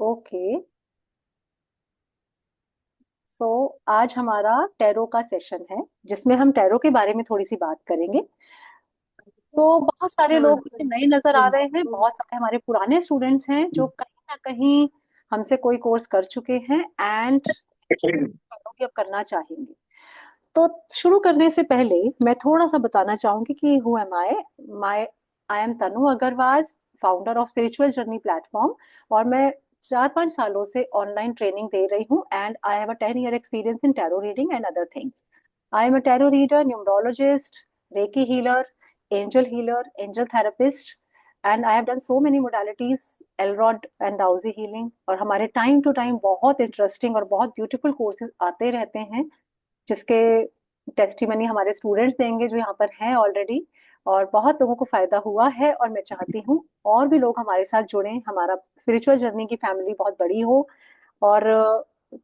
Okay. सो आज हमारा tarot का सेशन है जिसमें हम टैरो के बारे में थोड़ी सी बात करेंगे। तो बहुत सारे लोग मुझे नए नजर आ रहे हैं, बहुत सारे हमारे पुराने स्टूडेंट्स हैं जो कहीं ना कहीं हमसे कोई कोर्स कर चुके हैं एंड अब करना चाहेंगे। तो शुरू करने से पहले मैं थोड़ा सा बताना चाहूंगी कि who am I my I am Tanu Agarwal, founder of spiritual journey platform. और मैं 4-5 सालों से ऑनलाइन ट्रेनिंग दे रही हूँ and I have a 10 year experience in tarot reading and other things. I am a tarot reader, numerologist, reiki healer, angel therapist and I have done so many modalities, L rod and dowsing healing. और हमारे time to time बहुत interesting और बहुत beautiful courses आते रहते हैं जिसके testimony हमारे स्टूडेंट्स देंगे जो यहाँ पर हैं ऑलरेडी। और बहुत लोगों को फायदा हुआ है और मैं चाहती हूँ और भी लोग हमारे साथ जुड़ें, हमारा स्पिरिचुअल जर्नी की फैमिली बहुत बड़ी हो। और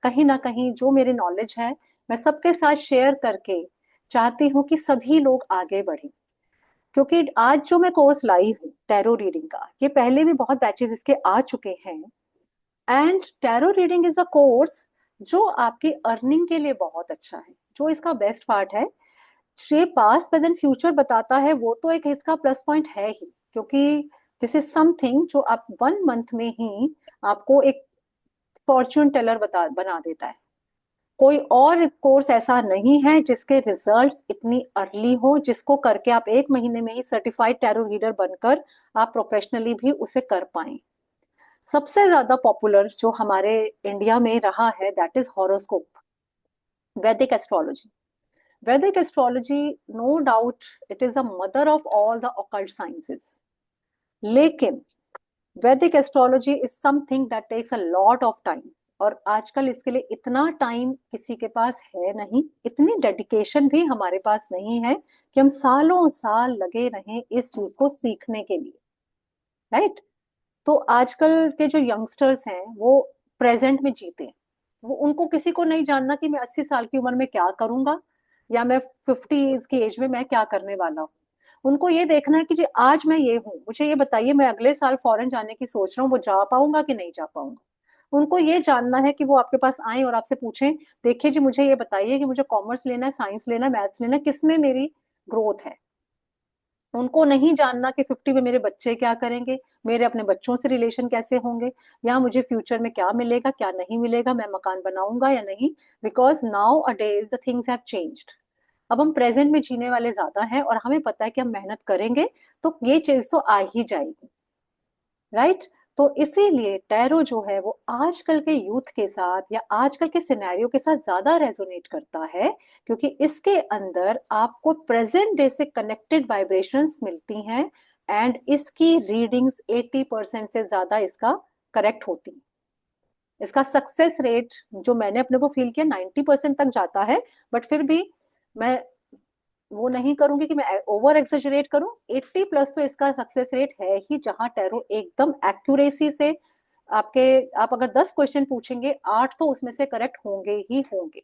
कहीं ना कहीं जो मेरी नॉलेज है मैं सबके साथ शेयर करके चाहती हूँ कि सभी लोग आगे बढ़ें। क्योंकि आज जो मैं कोर्स लाई हूँ टैरो रीडिंग का, ये पहले भी बहुत बैचेस इसके आ चुके हैं। And tarot reading is a course जो आपकी अर्निंग के लिए बहुत अच्छा है। जो इसका बेस्ट पार्ट है, ये पास्ट प्रेजेंट फ्यूचर बताता है, वो तो एक इसका प्लस पॉइंट है ही। क्योंकि दिस इज समथिंग जो आप 1 मंथ में ही आपको एक फॉर्च्यून टेलर बना देता है। कोई और कोर्स ऐसा नहीं है जिसके रिजल्ट्स इतनी अर्ली हो, जिसको करके आप 1 महीने में ही सर्टिफाइड टैरो रीडर बनकर आप प्रोफेशनली भी उसे कर पाए। सबसे ज्यादा पॉपुलर जो हमारे इंडिया में रहा है that is horoscope, Vedic astrology. Vedic astrology, no doubt, it is the mother of all the occult sciences. लेकिन Vedic astrology is something that takes a lot of time. और आजकल इसके लिए इतना टाइम किसी के पास है नहीं, इतनी डेडिकेशन भी हमारे पास नहीं है कि हम सालों साल लगे रहें इस चीज को सीखने के लिए। राइट। तो आजकल के जो यंगस्टर्स हैं वो प्रेजेंट में जीते हैं। वो उनको किसी को नहीं जानना कि मैं 80 साल की उम्र में क्या करूंगा या मैं 50 की एज में मैं क्या करने वाला हूँ। उनको ये देखना है कि जी आज मैं ये हूँ, मुझे ये बताइए मैं अगले साल फॉरेन जाने की सोच रहा हूँ, वो जा पाऊंगा कि नहीं जा पाऊंगा। उनको ये जानना है कि वो आपके पास आए और आपसे पूछें, देखिए जी मुझे ये बताइए कि मुझे कॉमर्स लेना है, साइंस लेना है, मैथ्स लेना है, किसमें मेरी ग्रोथ है। उनको नहीं जानना कि 50 में मेरे बच्चे क्या करेंगे, मेरे अपने बच्चों से रिलेशन कैसे होंगे, या मुझे फ्यूचर में क्या मिलेगा क्या नहीं मिलेगा, मैं मकान बनाऊंगा या नहीं। Because now a days the things have changed. अब हम प्रेजेंट में जीने वाले ज्यादा हैं और हमें पता है कि हम मेहनत करेंगे तो ये चीज तो आ ही जाएगी। राइट। तो इसीलिए टैरो जो है वो आजकल के यूथ के साथ या आजकल के सिनेरियो के साथ ज्यादा रेजोनेट करता है। क्योंकि इसके अंदर आपको प्रेजेंट डे से कनेक्टेड वाइब्रेशंस मिलती हैं एंड इसकी रीडिंग्स 80% से ज्यादा इसका करेक्ट होती है। इसका सक्सेस रेट जो मैंने अपने को फील किया 90% तक जाता है। बट फिर भी मैं वो नहीं करूंगी कि मैं ओवर एक्सेजरेट करूं। 80+ तो इसका सक्सेस रेट है ही, जहां टैरो एकदम एक्यूरेसी से आपके, आप अगर 10 क्वेश्चन पूछेंगे 8 तो उसमें से करेक्ट होंगे ही होंगे।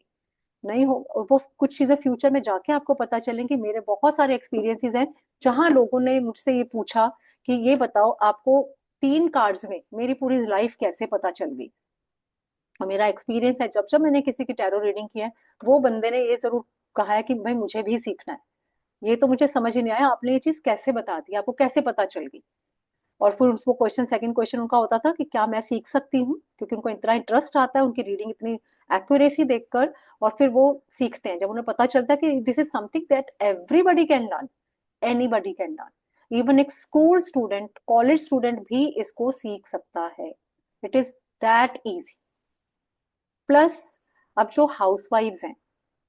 नहीं हो वो कुछ चीजें फ्यूचर में जाके आपको पता चलेंगी। मेरे बहुत सारे एक्सपीरियंसेस हैं जहां लोगों ने मुझसे ये पूछा कि ये बताओ आपको 3 कार्ड्स में मेरी पूरी लाइफ कैसे पता चल गई। और मेरा एक्सपीरियंस है, जब जब मैंने किसी की टैरो रीडिंग की है वो बंदे ने ये जरूर कहा है कि भाई मुझे भी सीखना है। ये तो मुझे समझ ही नहीं आया, आपने ये चीज कैसे बता दी, आपको कैसे पता चल गई। और फिर उसको क्वेश्चन, सेकंड क्वेश्चन उनका होता था कि क्या मैं सीख सकती हूँ, क्योंकि उनको इतना इंटरेस्ट आता है उनकी रीडिंग इतनी एक्यूरेसी देखकर। और फिर वो सीखते हैं जब उन्हें पता चलता है कि this is something that everybody can learn, anybody can learn. Even एक स्कूल स्टूडेंट, कॉलेज स्टूडेंट भी इसको सीख सकता है। It is that easy. Plus अब जो हाउसवाइफ्स हैं,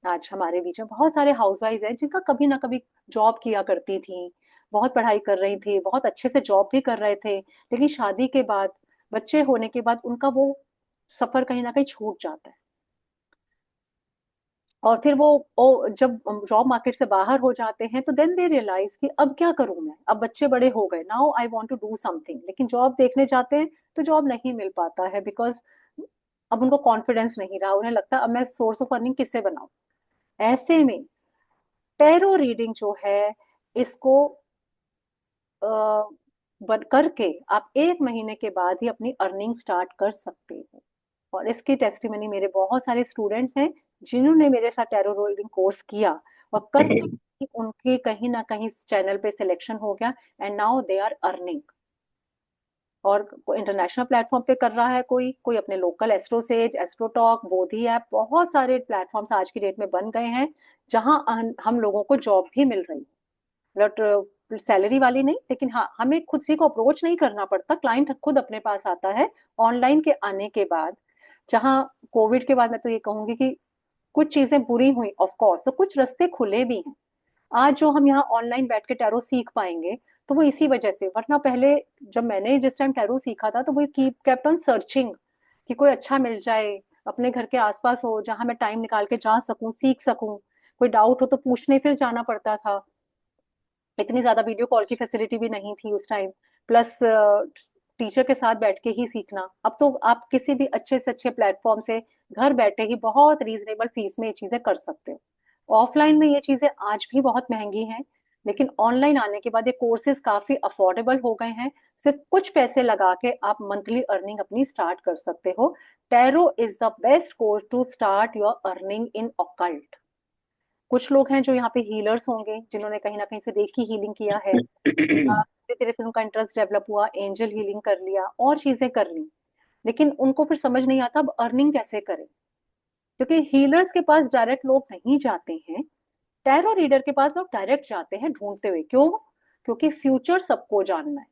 आज हमारे बीच में बहुत सारे हाउसवाइफ हैं जिनका कभी ना कभी जॉब किया करती थी, बहुत पढ़ाई कर रही थी, बहुत अच्छे से जॉब भी कर रहे थे, लेकिन शादी के बाद, बच्चे होने के बाद उनका वो सफर कहीं ना कहीं छूट जाता है। और फिर वो जब जॉब मार्केट से बाहर हो जाते हैं तो देन दे रियलाइज कि अब क्या करूं मैं, अब बच्चे बड़े हो गए, now I want to do something. लेकिन जॉब देखने जाते हैं तो जॉब नहीं मिल पाता है, बिकॉज अब उनको कॉन्फिडेंस नहीं रहा, उन्हें लगता है अब मैं सोर्स ऑफ अर्निंग किससे बनाऊं। ऐसे में टैरो रीडिंग जो है इसको करके आप 1 महीने के बाद ही अपनी अर्निंग स्टार्ट कर सकते हो। और इसकी टेस्टिमनी मेरे बहुत सारे स्टूडेंट्स हैं जिन्होंने मेरे साथ टैरो रीडिंग कोर्स किया, और करते ही उनके कहीं ना कहीं चैनल पे सिलेक्शन हो गया, and now they are earning. और कोई इंटरनेशनल प्लेटफॉर्म पे कर रहा है, कोई कोई अपने local AstroSage, AstroTalk, Bodhi app, बहुत सारे प्लेटफॉर्म्स आज की डेट में बन गए हैं जहां हम लोगों को जॉब भी मिल रही है। बट सैलरी वाली नहीं, लेकिन हाँ, हमें खुद से को अप्रोच नहीं करना पड़ता, क्लाइंट खुद अपने पास आता है ऑनलाइन के आने के बाद। जहाँ कोविड के बाद मैं तो ये कहूंगी कि कुछ चीजें बुरी हुई ऑफ कोर्स, तो कुछ रास्ते खुले भी हैं। आज जो हम यहाँ ऑनलाइन बैठ के टैरो सीख पाएंगे, तो वो इसी वजह से। वरना पहले जब मैंने जिस टाइम टैरो सीखा था, तो वो कीप केप्ट ऑन सर्चिंग कि कोई अच्छा मिल जाए, अपने घर के आसपास हो, जहां मैं टाइम निकाल के जा सकूं, सीख सकूं। कोई डाउट हो तो पूछने फिर जाना पड़ता था। इतनी ज्यादा वीडियो कॉल की फैसिलिटी भी नहीं थी उस टाइम। प्लस टीचर के साथ बैठ के ही सीखना। अब तो आप किसी भी अच्छे से अच्छे प्लेटफॉर्म से घर बैठे ही बहुत रीजनेबल फीस में ये चीजें कर सकते हो। ऑफलाइन में ये चीजें आज भी बहुत महंगी हैं, लेकिन ऑनलाइन आने के बाद ये कोर्सेज काफी अफोर्डेबल हो गए हैं। सिर्फ कुछ पैसे लगा के आप मंथली अर्निंग अपनी स्टार्ट कर सकते हो। Tarot is the best course to start your earning in occult. कुछ लोग हैं जो यहाँ पे हीलर्स होंगे, जिन्होंने कहीं ना कहीं से देखी हीलिंग किया है, धीरे धीरे फिर उनका इंटरेस्ट डेवलप हुआ, एंजल हीलिंग कर लिया और चीजें कर ली। लेकिन उनको फिर समझ नहीं आता अब अर्निंग कैसे करें, क्योंकि हीलर्स के पास डायरेक्ट लोग नहीं जाते हैं। टैरो रीडर के पास लोग डायरेक्ट जाते हैं ढूंढते हुए। क्यों? क्योंकि फ्यूचर सबको जानना है।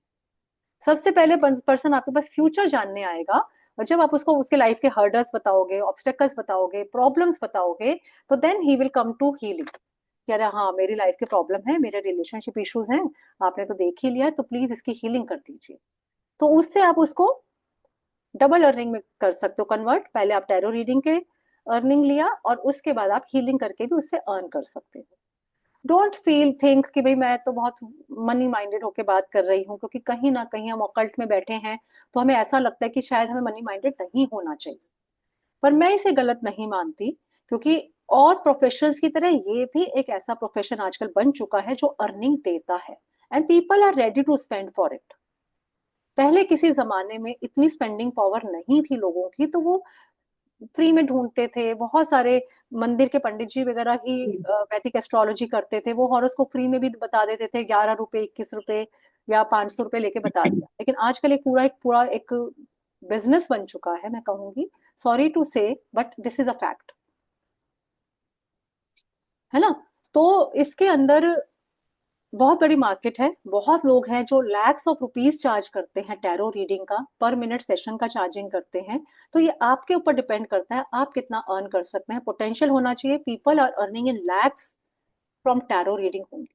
सबसे पहले पर्सन आपके पास फ्यूचर जानने आएगा। और जब आप उसको उसके लाइफ के हर्डल्स बताओगे, ऑब्स्टेकल्स बताओगे, प्रॉब्लम्स बताओगे, तो then he will come to healing. कि अरे हाँ, मेरी लाइफ के प्रॉब्लम है, मेरे रिलेशनशिप इश्यूज हैं, आपने तो देख ही लिया, तो प्लीज इसकी हीलिंग कर दीजिए। तो उससे आप उसको डबल अर्निंग में कर सकते हो कन्वर्ट। पहले आप टैरो रीडिंग के अर्निंग लिया, और उसके बाद आप हीलिंग करके भी उससे अर्न कर सकते हो। डोंट फील थिंक कि भाई मैं तो बहुत मनी माइंडेड होके बात कर रही हूँ, क्योंकि कहीं ना कहीं हम ऑकल्ट में बैठे हैं, तो हमें ऐसा लगता है कि शायद हमें मनी माइंडेड नहीं होना चाहिए। पर मैं इसे गलत नहीं मानती, क्योंकि और प्रोफेशंस की तरह ये भी एक ऐसा प्रोफेशन आजकल बन चुका है जो अर्निंग देता है, and people are ready to spend for it. पहले किसी जमाने में इतनी स्पेंडिंग पावर नहीं थी लोगों की, तो वो फ्री में ढूंढते थे। बहुत सारे मंदिर के पंडित जी वगैरह ही वैदिक एस्ट्रोलॉजी करते थे, वो हॉरोस्कोप फ्री में भी बता देते थे, 11 रुपए, 21 रुपए या 500 रुपए लेके बता दिया। लेकिन आजकल एक बिजनेस बन चुका है, मैं कहूंगी, सॉरी टू से, but this is a fact, है ना। तो इसके अंदर बहुत बड़ी मार्केट है। बहुत लोग हैं जो लैक्स ऑफ रुपीज चार्ज करते हैं टैरो रीडिंग का, पर मिनट सेशन का चार्जिंग करते हैं। तो ये आपके ऊपर डिपेंड करता है आप कितना अर्न कर सकते हैं। पोटेंशियल होना चाहिए। People are earning in lakhs from tarot reading.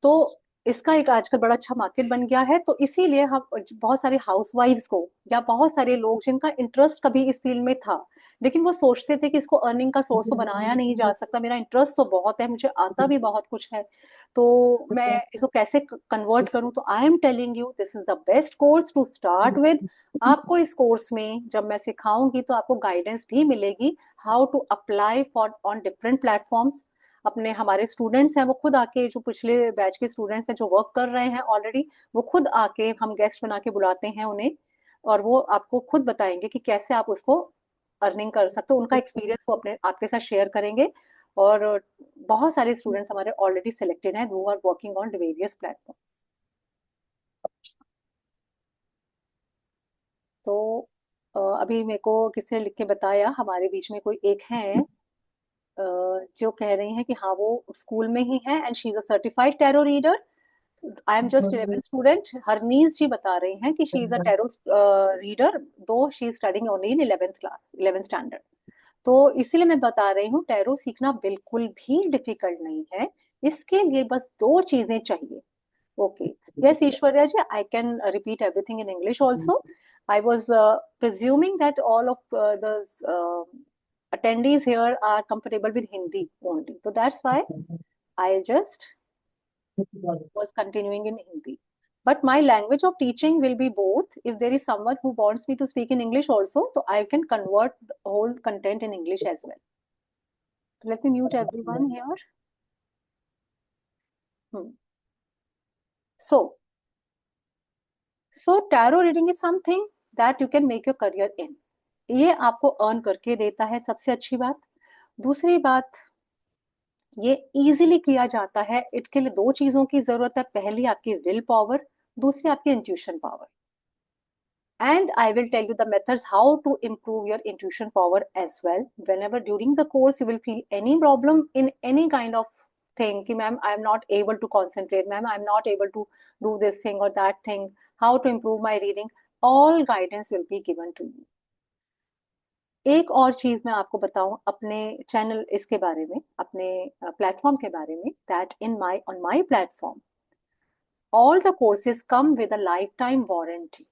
तो इसका एक आजकल बड़ा अच्छा मार्केट बन गया है। तो इसीलिए हम बहुत सारे हाउसवाइफ्स को, या बहुत सारे लोग जिनका इंटरेस्ट कभी इस फील्ड में था, लेकिन वो सोचते थे कि इसको अर्निंग का सोर्स तो बनाया नहीं जा सकता, मेरा इंटरेस्ट तो बहुत है, मुझे आता भी बहुत कुछ है, तो मैं इसको कैसे कन्वर्ट करूं। तो I am telling you this is the best course to start with. आपको इस कोर्स में जब मैं सिखाऊंगी, तो आपको गाइडेंस भी मिलेगी how to apply for on different platforms. अपने हमारे स्टूडेंट्स हैं, वो खुद आके, जो पिछले बैच के स्टूडेंट्स हैं जो वर्क कर रहे हैं ऑलरेडी, वो खुद आके, हम गेस्ट बना के बुलाते हैं उन्हें, और वो आपको खुद बताएंगे कि कैसे आप उसको अर्निंग कर सकते हो। उनका एक्सपीरियंस वो अपने आपके साथ शेयर करेंगे। और बहुत सारे स्टूडेंट्स हमारे ऑलरेडी सिलेक्टेड हैं who are working on various platforms. तो अभी मेरे को किसी ने लिख के बताया, हमारे बीच में कोई एक है जो कह रही हैं कि हाँ, वो स्कूल में ही है, and she is a certified tarot reader. I am just 11 student. Harnees ji बता रही हैं कि she is a tarot reader, though she is studying only in 11th class, 11th standard. तो इसीलिए मैं बता रही हूँ, टैरो सीखना बिल्कुल भी डिफिकल्ट नहीं है। इसके लिए बस दो चीजें चाहिए। Okay, yes Aishwarya ji, I can repeat everything in English also. I was presuming that all of the attendees here are comfortable with Hindi only. So that's why I just was continuing in Hindi. But my language of teaching will be both. If there is someone who wants me to speak in English also, so I can convert the whole content in English as well. So let me mute everyone here. Hmm. So tarot reading is something that you can make your career in. ये आपको earn करके देता है, सबसे अच्छी बात। दूसरी बात, ये इजीली किया जाता है। इसके लिए दो चीजों की जरूरत है, पहली आपकी विल पावर, दूसरी आपकी intuition power. And I will tell you the methods how to improve your intuition power as well. Whenever during the course you will feel any problem in any kind of thing, कि ma'am I am not able to concentrate, ma'am I am not able to do this thing or that thing, how to improve my reading, all guidance will be given to you. एक और चीज मैं आपको बताऊं अपने channel इसके बारे में, अपने प्लेटफॉर्म के बारे में, that in my on my platform all the courses come with a lifetime warranty.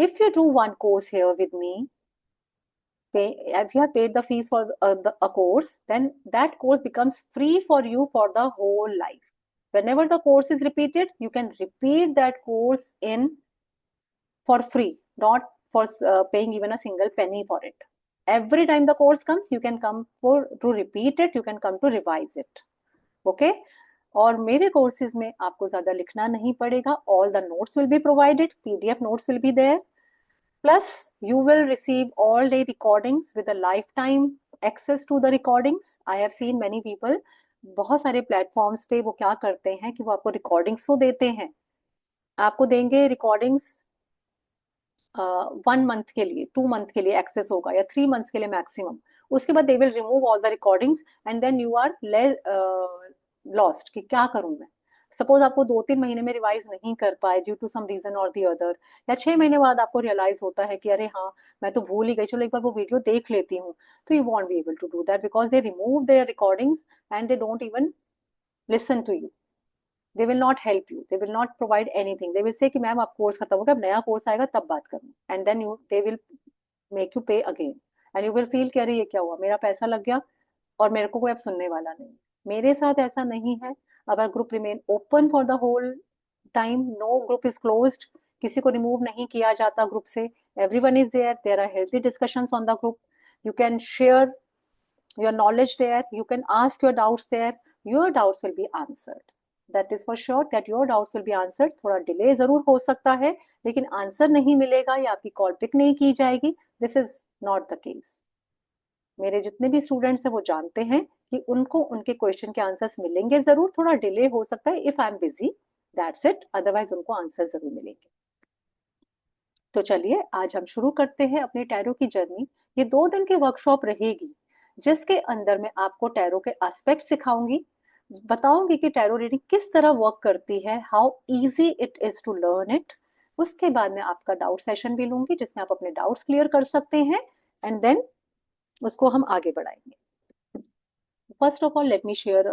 If you do one course here with me, if you have paid the fees for a course, then that course becomes free for you for the whole life. Whenever the course is repeated, you can repeat that course in for free, not for paying even a single penny for it. Every time the course comes, you can come for to repeat it, you can come to revise it. Okay? और मेरे courses में आपको ज्यादा लिखना नहीं पड़ेगा. All the notes will be provided, PDF notes will be there. Plus, you will receive all day recordings with a lifetime access to the recordings. I have seen many people, बहुत सारे platforms पे वो क्या करते हैं कि वो आपको रिकॉर्डिंग्स तो देते हैं, आपको देंगे रिकॉर्डिंग्स 1 मंथ के लिए, 2 मंथ के लिए एक्सेस होगा, या 3 मंथ्स के लिए मैक्सिमम. उसके बाद they will remove all the recordings and then you are lost कि क्या करूं मैं. सपोज आपको 2-3 महीने में रिवाइज नहीं कर पाए ड्यू टू सम रीजन और दी अदर, या 6 महीने बाद आपको रियलाइज होता है कि अरे हाँ मैं तो भूल ही गई, चलो एक बार वो वीडियो देख लेती हूँ, तो you won't be able to do that because they remove their recordings and they don't even listen to you. They will not help you, they will not provide anything. They will say कि ma'am आप course खत्म हो गया, अब नया course आएगा तब बात करना, and then you they will make you pay again and you will feel कि अरे ये क्या हुआ, मेरा पैसा लग गया और मेरे को कोई अब सुनने वाला नहीं. मेरे साथ ऐसा नहीं है. Our group remain open for the whole time, no group is closed, किसी को रिमूव नहीं किया जाता ग्रुप से. Everyone is there, there are healthy discussions on the group. You can share your knowledge there, you can ask your doubts there, your doubts will be answered. That is for sure that your doubts will be answered. थोड़ा delay जरूर हो सकता है, लेकिन answer नहीं मिलेगा या आपकी कॉल पिक नहीं की जाएगी. This is not the case. मेरे जितने भी स्टूडेंट्स हैं वो जानते हैं कि उनको उनके क्वेश्चन के आंसर्स मिलेंगे जरूर. थोड़ा डिले हो सकता है, if I am busy, that's it, otherwise उनको आंसर जरूर मिलेंगे. तो चलिए आज हम शुरू करते हैं अपनी टैरो की जर्नी. ये 2 दिन की वर्कशॉप रहेगी जिसके अंदर मैं आपको टैरो के एस्पेक्ट सिखाऊंगी, बताऊंगी कि टैरो रीडिंग किस तरह वर्क करती है, how easy it is to learn it. उसके बाद मैं आपका डाउट सेशन भी लूंगी जिसमें आप अपने डाउट्स क्लियर कर सकते हैं एंड देन उसको हम आगे बढ़ाएंगे. First of all let me share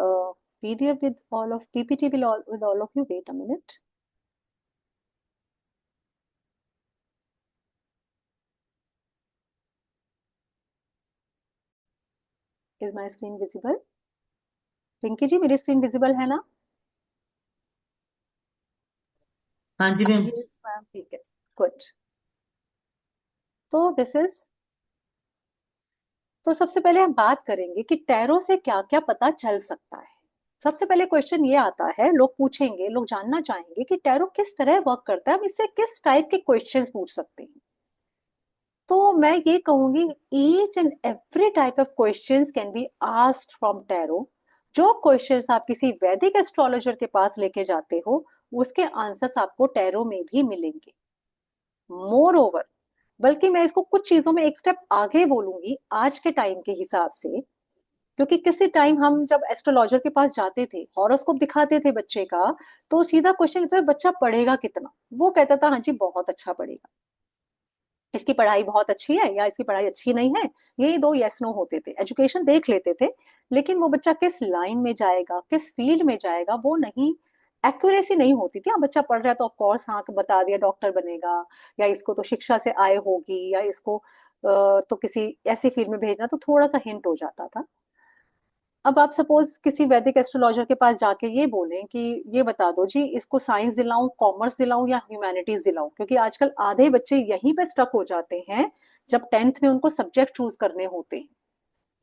PDF with all of PPT with all of you. Wait a minute. Is my screen visible? Pinky ji मेरी स्क्रीन विजिबल है ना? हाँ जी मैम. यस मैम, ठीक है, गुड. तो दिस इज, तो सबसे पहले हम बात करेंगे कि टैरो से क्या क्या पता चल सकता है. सबसे पहले क्वेश्चन ये आता है, लोग पूछेंगे, लोग जानना चाहेंगे कि टैरो किस तरह वर्क करता है, हम इससे किस टाइप के क्वेश्चंस पूछ सकते हैं. तो मैं ये कहूंगी each and every type of questions can be asked from tarot. जो क्वेश्चंस आप किसी वैदिक एस्ट्रोलॉजर के पास लेके जाते हो उसके आंसर्स आपको टैरो में भी मिलेंगे. मोर ओवर, बल्कि मैं इसको कुछ चीजों में एक स्टेप आगे बोलूंगी आज के टाइम के हिसाब से, क्योंकि किसी टाइम हम जब एस्ट्रोलॉजर के पास जाते थे, हॉरोस्कोप दिखाते थे बच्चे का, तो सीधा क्वेश्चन था बच्चा पढ़ेगा कितना. वो कहता था हाँ जी बहुत अच्छा पढ़ेगा, इसकी पढ़ाई बहुत अच्छी है या इसकी पढ़ाई अच्छी नहीं है, यही दो यस नो होते थे. एजुकेशन देख लेते थे, लेकिन वो बच्चा किस लाइन में जाएगा, किस फील्ड में जाएगा, वो नहीं, एक्यूरेसी नहीं होती थी. हाँ बच्चा पढ़ रहा है तो ऑफ कोर्स हाँ बता दिया डॉक्टर बनेगा, या इसको तो शिक्षा से आय होगी, या इसको तो किसी ऐसी फील्ड में भेजना, तो थोड़ा सा हिंट हो जाता था. अब आप सपोज किसी वैदिक एस्ट्रोलॉजर के पास जाके ये बोलें कि ये बता दो जी इसको साइंस दिलाऊं, कॉमर्स दिलाऊं या ह्यूमैनिटीज दिलाऊं, क्योंकि आजकल आधे बच्चे यहीं पे स्टक हो जाते हैं जब 10th में उनको सब्जेक्ट चूज करने होते हैं.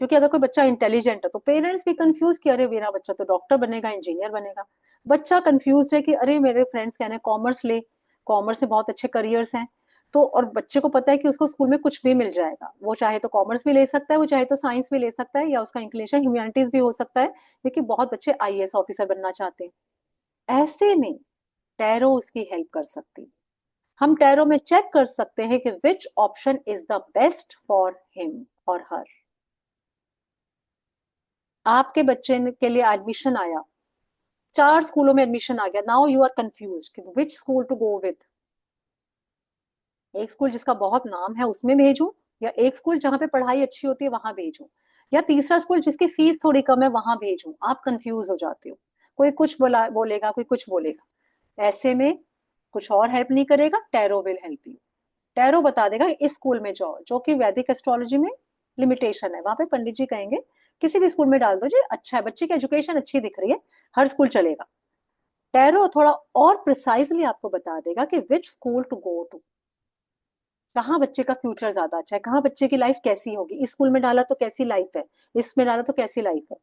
क्योंकि अगर कोई बच्चा इंटेलिजेंट है तो पेरेंट्स भी कंफ्यूज कि अरे मेरा बच्चा तो डॉक्टर बनेगा, इंजीनियर बनेगा। बच्चा कंफ्यूज है कि अरे मेरे फ्रेंड्स कह रहे हैं कॉमर्स ले, कॉमर्स में बहुत अच्छे करियर्स हैं। तो और बच्चे को पता है कि उसको स्कूल में कुछ भी मिल जाएगा, वो चाहे तो कॉमर्स भी ले सकता है, वो चाहे तो साइंस भी ले सकता है, या उसका इंक्लिनेशन ह्यूमैनिटीज भी हो सकता है, क्योंकि बहुत बच्चे आईएएस ऑफिसर बनना चाहते हैं। ऐसे में टैरो उसकी हेल्प कर सकती है। हम टैरो में चेक कर सकते हैं कि which option is the best for him और हर। आपके बच्चे के लिए एडमिशन आया, 4 स्कूलों में एडमिशन आ गया, नाउ यू आर कंफ्यूज कि which school to go with. एक स्कूल जिसका बहुत नाम है उसमें भेजूं, या एक स्कूल जहां पे पढ़ाई अच्छी होती है वहां भेजूं, या तीसरा स्कूल जिसकी फीस थोड़ी कम है वहां भेजूं। आप कंफ्यूज हो जाते हो, कोई कुछ बोलेगा, कोई कुछ बोलेगा। ऐसे में कुछ और हेल्प नहीं करेगा, tarot will help you. Tarot बता देगा इस स्कूल में जाओ, जो कि वैदिक एस्ट्रोलॉजी में लिमिटेशन है, वहां पे पंडित जी कहेंगे किसी भी स्कूल में डाल दो जी, अच्छा है, बच्चे की एजुकेशन अच्छी दिख रही है, हर स्कूल चलेगा। टैरो थोड़ा और प्रिसाइजली आपको बता देगा कि which school to go to, कहाँ बच्चे का फ्यूचर ज्यादा अच्छा है, कहाँ बच्चे की लाइफ कैसी होगी, इस स्कूल में डाला तो कैसी लाइफ है, इसमें डाला तो कैसी लाइफ है।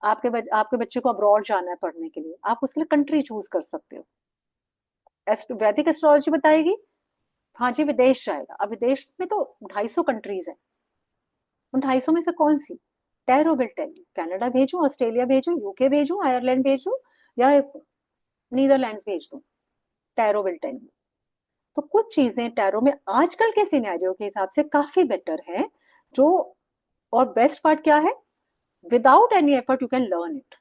आपके बच्चे को अब्रॉड जाना है पढ़ने के लिए, आप उसके लिए कंट्री चूज कर सकते हो। वैदिक एस्ट्रोलॉजी बताएगी हाँ जी विदेश जाएगा। अब विदेश में तो 250 कंट्रीज है, उन 250 में से कौन सी। Tarot will tell you, Canada भेजूं, ऑस्ट्रेलिया भेजूं, यूके भेजूं, आयरलैंड भेजूं, या नीदरलैंड्स भेज दूं। Tarot will tell you. तो कुछ चीजें टैरो में आजकल के सिनेरियो के हिसाब से काफी बेटर है, जो, और बेस्ट पार्ट क्या है, without any effort you can learn it.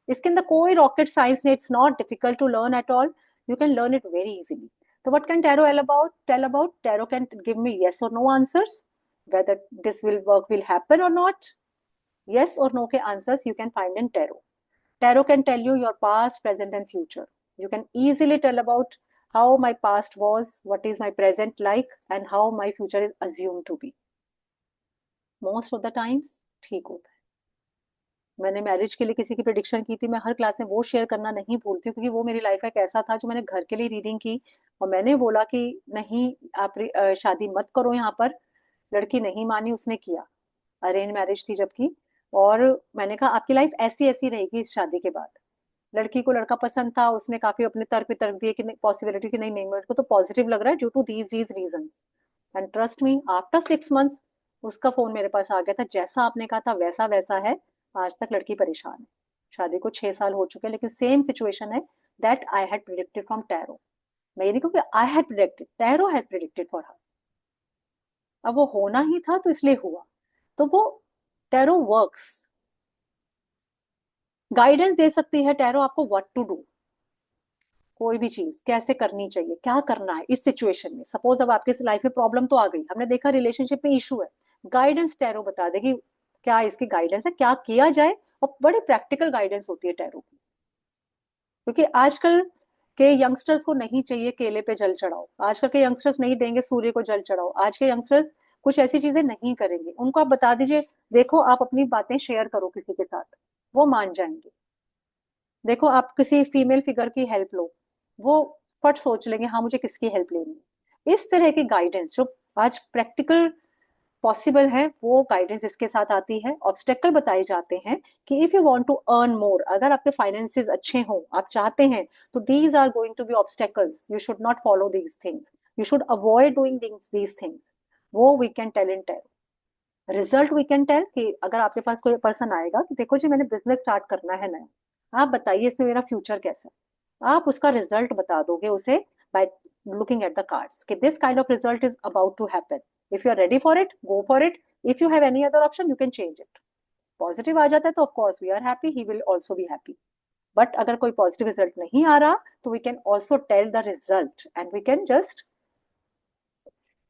इसके अंदर कोई रॉकेट साइंस नहीं, it's not difficult to learn at all, you can learn it very easily. तो what can tarot tell about, tarot can give me yes or no answers, whether this will work will happen or not। yes or no के answers you can find in tarot. Tarot can tell you your past, present and future. You can easily tell about how my past was, what is my present like, and how my future is assumed to be। most of the times ठीक होता है। मैंने marriage के लिए किसी की prediction की थी, मैं हर क्लास में वो शेयर करना नहीं भूलती हूँ, क्योंकि वो मेरी लाइफ का एक ऐसा था जो मैंने घर के लिए रीडिंग की, और मैंने बोला कि नहीं, आप शादी मत करो यहाँ पर। लड़की नहीं मानी, उसने किया, अरेंज मैरिज थी जबकि। और मैंने कहा आपकी लाइफ ऐसी ऐसी रहेगी इस शादी के बाद। लड़की को लड़का पसंद था, उसने काफी अपने तर्क वितर्क दिए कि पॉसिबिलिटी, कि नहीं नहीं मेरे को तो पॉजिटिव लग रहा है due to these reasons. And trust me, after 6 months उसका फोन मेरे पास आ गया था, जैसा आपने कहा था वैसा वैसा है। आज तक लड़की परेशान है, शादी को 6 साल हो चुके हैं, लेकिन सेम सिचुएशन है that I had predicted from tarot. मैं ये नहीं कहूँ कि I had predicted, tarot has predicted for her. अब वो होना ही था तो इसलिए हुआ। तो वो टैरो वर्क्स, गाइडेंस दे सकती है टैरो आपको व्हाट टू डू, कोई भी चीज कैसे करनी चाहिए, क्या करना है इस सिचुएशन में। सपोज अब आपके लाइफ में प्रॉब्लम तो आ गई, हमने देखा रिलेशनशिप में इशू है, गाइडेंस टैरो बता देगी क्या इसकी गाइडेंस है, क्या किया जाए। और बड़ी प्रैक्टिकल गाइडेंस होती है टैरो की, क्योंकि आजकल के यंगस्टर्स को नहीं चाहिए केले पे जल चढ़ाओ, आजकल के यंगस्टर्स नहीं देंगे सूर्य को जल चढ़ाओ, आज के यंगस्टर्स कुछ ऐसी चीजें नहीं करेंगे। उनको आप बता दीजिए देखो आप अपनी बातें शेयर करो किसी के साथ, वो मान जाएंगे। देखो आप किसी फीमेल फिगर की हेल्प लो, वो फट सोच लेंगे हाँ मुझे किसकी हेल्प लेनी है। इस तरह की गाइडेंस जो आज प्रैक्टिकल पॉसिबल है, वो गाइडेंस इसके साथ आती है। ऑब्स्टेकल बताए जाते हैं कि if you want to earn more, अगर आपके फाइनेंसेस अच्छे हों, आप चाहते हैं, तो these are going to be obstacles, you should not follow these things, you should avoid doing these things. वो we can tell in tell. Result we can tell कि अगर आपके पास कोई पर्सन आएगा कि देखो जी मैंने बिजनेस स्टार्ट करना है नया, आप बताइए इसमें मेरा फ्यूचर कैसा है, आप उसका रिजल्ट बता दोगे उसे by looking at the cards कि this kind of result is about to happen, if you are ready for it go for it, if you have any other option you can change it. Positive आ जाता है तो of course we are happy, he will also be happy. But अगर कोई positive result नहीं आ रहा तो we can also tell the result and we can just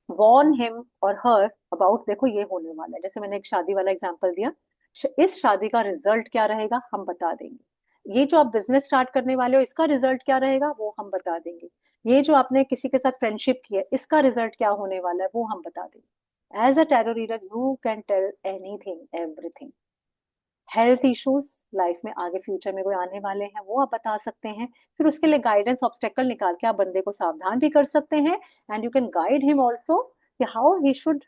Warne him और हर अबाउट देखो ये होने वाला है। जैसे मैंने एक शादी वाला एग्जांपल दिया, इस शादी का रिजल्ट क्या रहेगा हम बता देंगे, ये जो आप बिजनेस स्टार्ट करने वाले हो इसका रिजल्ट क्या रहेगा वो हम बता देंगे, ये जो आपने किसी के साथ फ्रेंडशिप की है इसका रिजल्ट क्या होने वाला है वो हम बता देंगे। As a tarot reader you can tell anything everything. Health issues life में आगे फ्यूचर में कोई आने वाले हैं वो आप बता सकते हैं, फिर उसके लिए गाइडेंस ऑब्स्टेकल निकाल के आप बंदे को सावधान भी कर सकते हैं। And you can guide him also कि how he should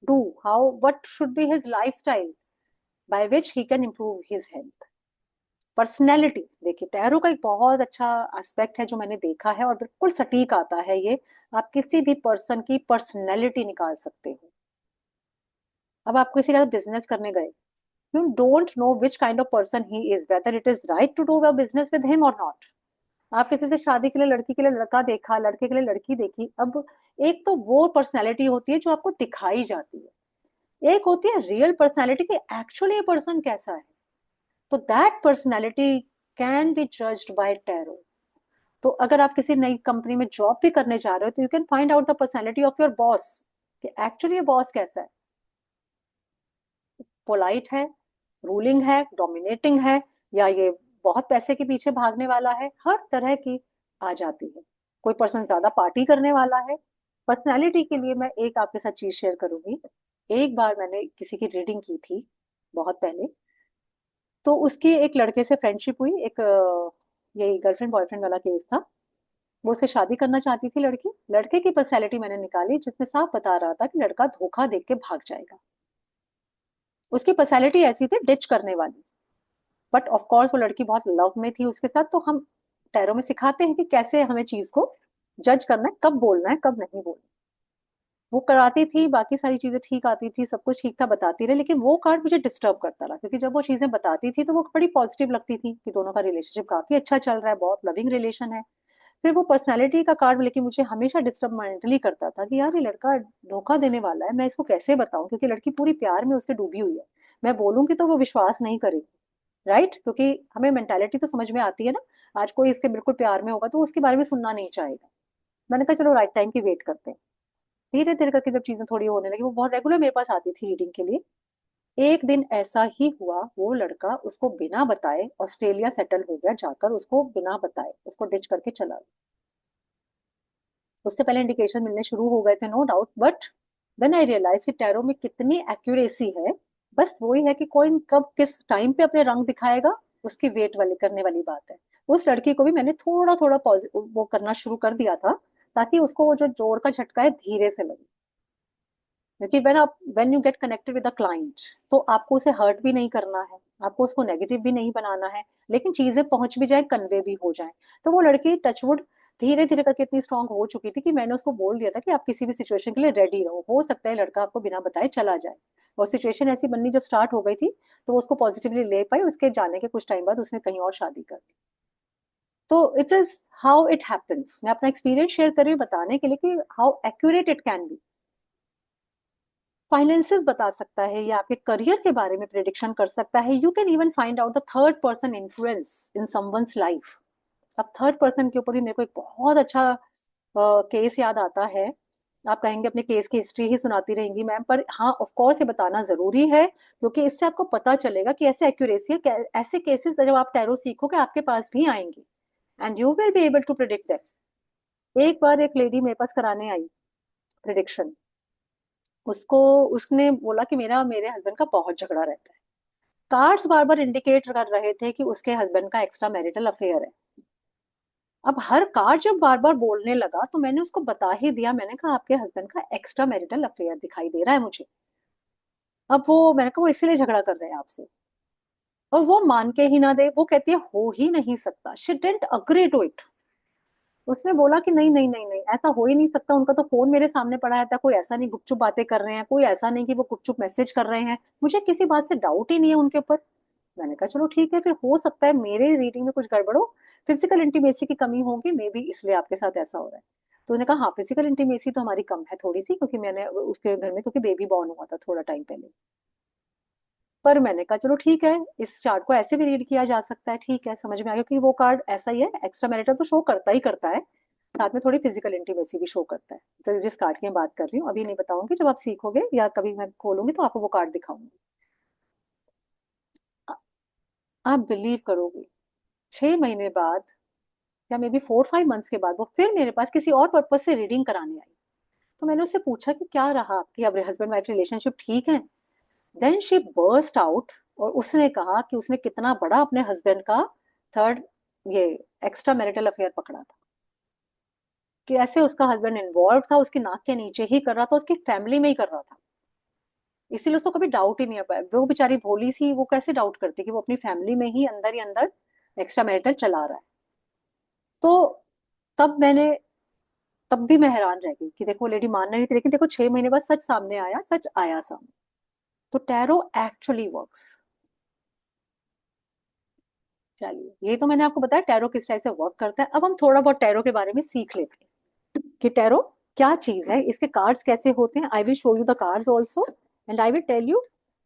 do, how, what should be his lifestyle by which he can improve his health. Personality, देखिए टैरो का एक बहुत अच्छा एस्पेक्ट है जो मैंने देखा है और बिल्कुल सटीक आता है ये। आप किसी भी पर्सन की पर्सनैलिटी निकाल सकते हो। अब आप किसी का बिजनेस करने गए, you don't know which kind of person he is, whether it is right to do a business with him और नॉट। आप किसी से शादी के लिए लड़की के लिए लड़का देखा, लड़के के लिए लड़की देखी। अब एक तो वो पर्सनैलिटी होती है जो आपको दिखाई जाती है, एक होती है रियल पर्सनैलिटी कि एक्चुअली ये पर्सन कैसा है। तो that personality can be judged bye tarot. तो अगर आप किसी नई कंपनी में जॉब भी करने जा रहे हो तो you can find out the personality of your boss कि एक्चुअली ये बॉस कैसा है। पोलाइट है, रूलिंग है, डोमिनेटिंग है, या ये बहुत पैसे के पीछे भागने वाला है। हर तरह की आ जाती है। कोई पर्सन ज्यादा पार्टी करने वाला है। पर्सनैलिटी के लिए मैं एक आपके साथ चीज शेयर करूंगी। एक बार मैंने किसी की रीडिंग की थी बहुत पहले। तो उसकी एक लड़के से फ्रेंडशिप हुई, एक यही गर्लफ्रेंड बॉयफ्रेंड वाला केस था। वो उससे शादी करना चाहती थी लड़की। लड़के की पर्सनैलिटी मैंने निकाली जिसमें साफ बता रहा था कि लड़का धोखा देख के भाग जाएगा। उसकी पर्सनैलिटी ऐसी थी डिच करने वाली। बट ऑफ कोर्स वो लड़की बहुत लव में थी उसके साथ। तो हम टैरो में सिखाते हैं कि कैसे हमें चीज को जज करना है, कब बोलना है कब नहीं बोलना। वो कराती थी, बाकी सारी चीजें ठीक आती थी, सब कुछ ठीक था, बताती रही। लेकिन वो कार्ड मुझे डिस्टर्ब करता रहा क्योंकि जब वो चीजें बताती थी तो वो बड़ी पॉजिटिव लगती थी कि दोनों का रिलेशनशिप काफी अच्छा चल रहा है, बहुत लविंग रिलेशन है। फिर वो पर्सनैलिटी का कार्ड लेके मुझे हमेशा डिस्टर्ब मेंटली करता था कि यार ये लड़का धोखा देने वाला है, मैं इसको कैसे बताऊं, क्योंकि लड़की पूरी प्यार में उसके डूबी हुई है। मैं बोलूंगी तो वो विश्वास नहीं करेगी, राइट? क्योंकि हमें मेंटालिटी तो समझ में आती है ना। आज कोई इसके बिल्कुल प्यार में होगा तो उसके बारे में सुनना नहीं चाहेगा। मैंने कहा चलो राइट टाइम की वेट करते हैं। धीरे धीरे करके जब चीजें थोड़ी होने लगी, वो बहुत रेगुलर मेरे पास आती थी रीडिंग के लिए। एक दिन ऐसा ही हुआ, वो लड़का उसको बिना बताए ऑस्ट्रेलिया सेटल हो गया जाकर, उसको बिना बताए उसको डिच करके चला गया। उससे पहले इंडिकेशन मिलने शुरू हो गए थे, no doubt, but then I realize कि टैरो में कितनी एक्यूरेसी है। बस वही है कि कौन कब किस टाइम पे अपने रंग दिखाएगा, उसकी वेट वाली करने वाली बात है। उस लड़की को भी मैंने थोड़ा थोड़ा वो करना शुरू कर दिया था ताकि उसको वो जो जोर का झटका है धीरे से लगे। क्योंकि when you get connected with the client, तो आपको उसे हर्ट भी नहीं करना है, आपको उसको नेगेटिव भी नहीं बनाना है, लेकिन चीजें पहुंच भी जाए, कन्वे भी हो जाए। तो वो लड़की टचवुड धीरे धीरे करके इतनी स्ट्रांग हो चुकी थी कि मैंने उसको बोल दिया था कि आप किसी भी सिचुएशन के लिए रेडी रहो, हो सकता है लड़का आपको बिना बताए चला जाए। और सिचुएशन ऐसी बननी जब स्टार्ट हो गई थी तो वो उसको पॉजिटिवली ले पाई। उसके जाने के कुछ टाइम बाद उसने कहीं और शादी कर दी। तो it's is how it happens. मैं अपना एक्सपीरियंस शेयर कर रही हूँ बताने के लिए कि how accurate it can be. Finances बता सकता है या आपके करियर के बारे में प्रिडिक्शन कर सकता है। You can even find out the third person influence in someone's life. अब थर्ड पर्सन के ऊपर भी मेरे को एक बहुत अच्छा केस याद आता है। आप कहेंगे अपने केस की हिस्ट्री ही सुनाती रहेंगी मैम, पर हाँ ऑफ कोर्स ये बताना जरूरी है क्योंकि इससे आपको पता चलेगा कि ऐसे एक्यूरेसी, ऐसे केसेस जब आप टैरो सीखोगे आपके पास भी आएंगे and you will be able to predict that. एक बार एक लेडी मेरे पास कराने आई प्रिडिक्शन। उसको उसने बोला कि मेरा मेरे हस्बैंड का बहुत झगड़ा रहता है। कार्ड्स बार बार इंडिकेट कर रहे थे कि उसके हस्बैंड का एक्स्ट्रा मैरिटल अफेयर है। अब हर कार्ड जब बार बार बोलने लगा तो मैंने उसको बता ही दिया। मैंने कहा आपके हस्बैंड का एक्स्ट्रा मैरिटल अफेयर दिखाई दे रहा है मुझे। अब वो, मैंने कहा वो इसीलिए झगड़ा कर रहे हैं आपसे। और वो मान के ही ना दे, वो कहती है हो ही नहीं सकता, she didn't agree to it. उसने बोला कि नहीं नहीं नहीं नहीं, ऐसा हो ही नहीं सकता, उनका तो फोन मेरे सामने पड़ा रहता है, कोई ऐसा नहीं गुपचुप बातें कर रहे हैं, कोई ऐसा नहीं कि वो गुपचुप मैसेज कर रहे हैं, मुझे किसी बात से डाउट ही नहीं है उनके ऊपर। मैंने कहा चलो ठीक है, फिर हो सकता है मेरे रीडिंग में कुछ गड़बड़ हो, फिजिकल इंटीमेसी की कमी होगी मे बी, इसलिए आपके साथ ऐसा हो रहा है। तो उन्होंने कहा हाँ फिजिकल इंटीमेसी तो हमारी कम है थोड़ी सी, क्योंकि मैंने उसके घर में क्योंकि बेबी बॉर्न हुआ था थोड़ा टाइम पहले। पर मैंने कहा चलो ठीक है, इस चार्ट को ऐसे भी रीड किया जा सकता है, ठीक है समझ में आ गया कि वो कार्ड ऐसा ही है, एक्स्ट्रा मैरिटल तो शो करता ही करता है, साथ में थोड़ी फिजिकल इंटीमेसी भी शो करता है। तो जिस कार्ड की मैं बात कर रही हूँ अभी नहीं बताऊंगी, जब आप सीखोगे या कभी मैं खोलूंगी तो आपको वो कार्ड दिखाऊंगी। आ- आप बिलीव करोगे, 6 महीने बाद या मे बी 4-5 मंथ्स के बाद वो फिर मेरे पास किसी और पर्पज से रीडिंग कराने आई। तो मैंने उससे पूछा कि क्या रहा आपकी, अब हस्बैंड वाइफ रिलेशनशिप ठीक है? देन शी बर्स्ट आउट और उसने कहा कि उसने कितना बड़ा अपने हस्बैंड का थर्ड, ये एक्स्ट्रा मैरिटल अफेयर पकड़ा था। कि ऐसे उसका हस्बैंड इन्वॉल्व था, उसकी नाक के नीचे ही कर रहा था, उसकी फैमिली में ही कर रहा था। इसीलिए उसको कभी डाउट ही नहीं आ पाया। वो बेचारी भोली सी, वो कैसे डाउट करती कि वो अपनी फैमिली में ही अंदर एक्स्ट्रा मैरिटल चला रहा है। तो तब मैंने तब भी मैं हैरान रह गई कि देखो लेडी मान नहीं थी, लेकिन देखो 6 महीने बाद सच सामने आया, सच आया सामने। तो टैरो एक्चुअली वर्क्स। चलिए, ये तो मैंने आपको बताया टैरो किस टाइप से वर्क करता है। अब हम थोड़ा बहुत टैरो के बारे में सीख लेते हैं कि टैरो क्या चीज है, इसके कार्ड्स कैसे होते हैं। I will show you the cards also, and I will tell you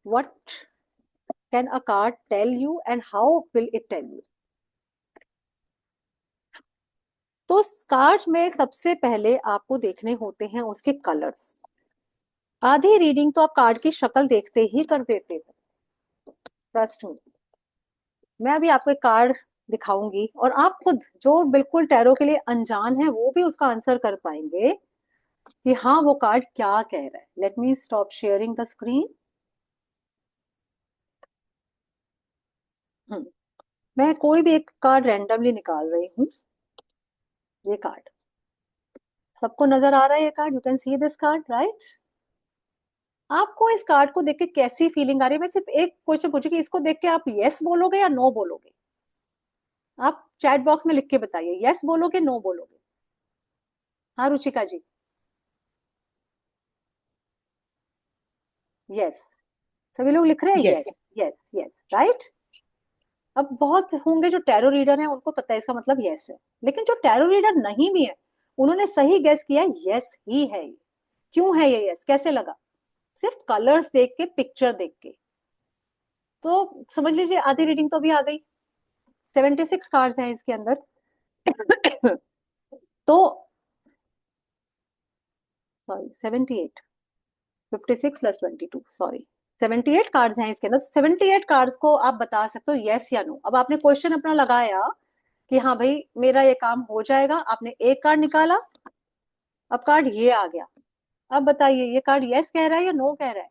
what can a card tell you and how will it tell you. तो कार्ड्स में सबसे पहले आपको देखने होते हैं उसके कलर्स। आधी रीडिंग तो आप कार्ड की शक्ल देखते ही कर देते हैं, ट्रस्ट मी। मैं अभी आपको एक कार्ड दिखाऊंगी और आप खुद जो बिल्कुल टैरो के लिए अनजान है वो भी उसका आंसर कर पाएंगे कि हाँ वो कार्ड क्या कह रहा है। Let me stop sharing the screen. मैं कोई भी एक कार्ड रैंडमली निकाल रही हूँ। ये कार्ड सबको नजर आ रहा है, ये card you can see this card right. आपको इस कार्ड को देख के कैसी फीलिंग आ रही है? मैं सिर्फ एक क्वेश्चन पूछूंगी, इसको देख के आप यस बोलोगे या नो बोलोगे? आप चैट बॉक्स में लिख के बताइए, यस बोलोगे नो बोलोगे। हाँ रुचिका जी, यस। सभी लोग लिख रहे हैं yes. Yes yes yes right. अब बहुत होंगे जो टैरो रीडर हैं, उनको पता है इसका मतलब यस है। लेकिन जो टैरो रीडर नहीं भी है, उन्होंने सही गेस किया, यस ही है ये। क्यों है ये यस, कैसे लगा? सिर्फ कलर्स देख के, पिक्चर देख के। तो समझ लीजिए आधी रीडिंग तो अभी आ गई। 76 कार्ड्स हैं इसके अंदर। तो सॉरी 78, 56 प्लस 22, सॉरी 78 कार्ड्स हैं इसके अंदर। 78 कार्ड्स को आप बता सकते हो यस या नो। अब आपने क्वेश्चन अपना लगाया कि हाँ भाई मेरा ये काम हो जाएगा, आपने एक कार्ड निकाला, अब कार्ड ये आ गया। अब बताइए ये कार्ड यस कह रहा है या नो कह रहा है?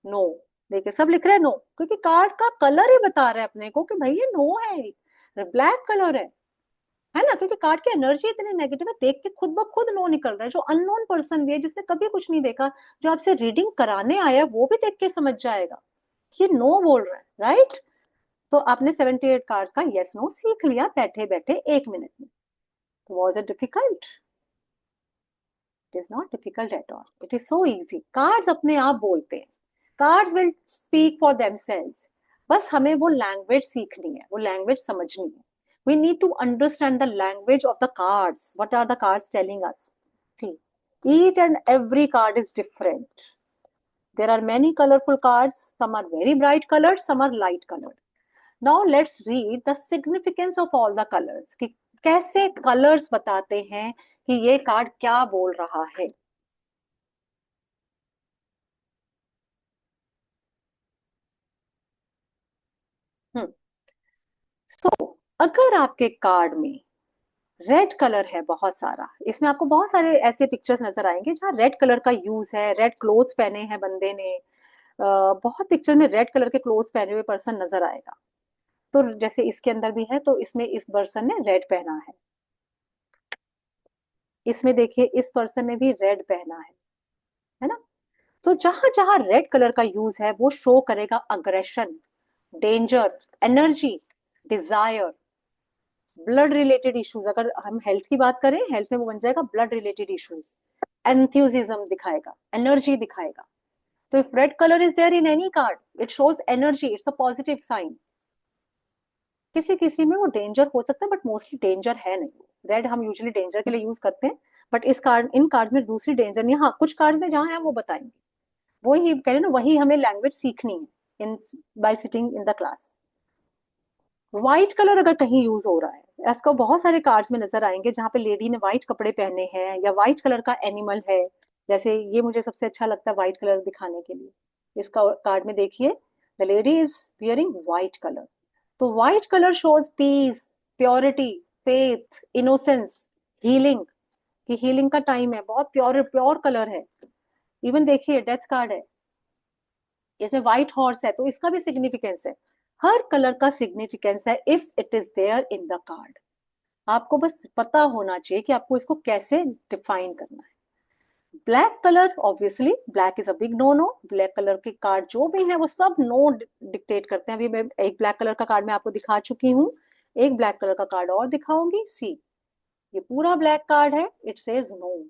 नो। देखिए सब लिख रहे हैं नो, क्योंकि कार्ड का कलर ही बता रहा है अपने को कि भाई ये नो है, ब्लैक कलर है ना। क्योंकि कार्ड की एनर्जी इतनी नेगेटिव है, देख के खुद ब खुद नो निकल रहा है। जो अननोन पर्सन भी है, जिसने कभी कुछ नहीं देखा, जो आपसे रीडिंग कराने आया, वो भी देख के समझ जाएगा ये नो बोल रहा है, राइट। तो आपने 78 कार्ड का यस नो सीख लिया बैठे बैठे 1 मिनट में। Was it difficult? It is not difficult at all, it is so easy. Cards अपने आप बोलते हैं, cards will speak for themselves. बस हमें वो लैंग्वेज सीखनी है, वो लैंग्वेज समझनी है। we need to understand the language of the cards. What are the cards telling us? See, each and every card is different. There are many colorful cards. Some are very bright colored, some are light colored. Now let's read the significance of all the colors, कि कैसे colors बताते हैं कि ये card क्या बोल रहा है। हम्म सो अगर आपके कार्ड में रेड कलर है बहुत सारा, इसमें आपको बहुत सारे ऐसे पिक्चर्स नजर आएंगे जहाँ रेड कलर का यूज है, रेड क्लोथ्स पहने हैं बंदे ने। बहुत पिक्चर में रेड कलर के क्लोथ्स पहने हुए पर्सन नजर आएगा। तो जैसे इसके अंदर भी है, तो इसमें इस पर्सन ने रेड पहना इसमें देखिए इस पर्सन ने भी रेड पहना है ना। तो जहां जहां रेड कलर का यूज है वो शो करेगा aggression, danger, energy, desire, blood related issues. अगर हम हेल्थ की बात करें, हेल्थ में वो बन जाएगा ब्लड रिलेटेड इश्यूज। एंथ्यूजिज्म दिखाएगा, एनर्जी दिखाएगा। तो if red colour is there in any card, it shows energy, it's a positive sign. किसी किसी में वो डेंजर हो सकता है, बट मोस्टली डेंजर है नहीं। रेड हम यूजुअली डेंजर के लिए यूज करते हैं, बट इस कार्ड, इन कार्ड में दूसरी डेंजर नहीं। हाँ कुछ कार्ड में जहाँ है वो बताएंगे। वही कह रहे ना, वही हमें लैंग्वेज सीखनी है in, by sitting in the class. White colour अगर कहीं यूज हो रहा है, इसको बहुत सारे कार्ड्स में नजर आएंगे जहाँ पे लेडी ने व्हाइट कपड़े पहने हैं या व्हाइट कलर का एनिमल है। जैसे ये मुझे सबसे अच्छा लगता है व्हाइट कलर दिखाने के लिए। इसका कार्ड में देखिए, the lady is wearing white colour. तो white colour shows peace, purity, faith, innocence, healing. की हीलिंग का टाइम है, बहुत प्योर प्योर कलर है। इवन देखिए डेथ कार्ड है, इसमें व्हाइट हॉर्स है, तो इसका भी सिग्निफिकेंस है। हर कलर का सिग्निफिकेंस है if it is there in the card. आपको बस पता होना चाहिए कि आपको इसको कैसे डिफाइन करना है। Black colour, obviously black is a big no no. Black colour के कार्ड जो भी है वो सब नो डिक्टेट करते हैं। अभी मैं एक ब्लैक कलर का कार्ड मैं आपको दिखा चुकी हूँ, एक ब्लैक कलर का कार्ड और दिखाऊंगी। सी, ये पूरा ब्लैक कार्ड है। It says no,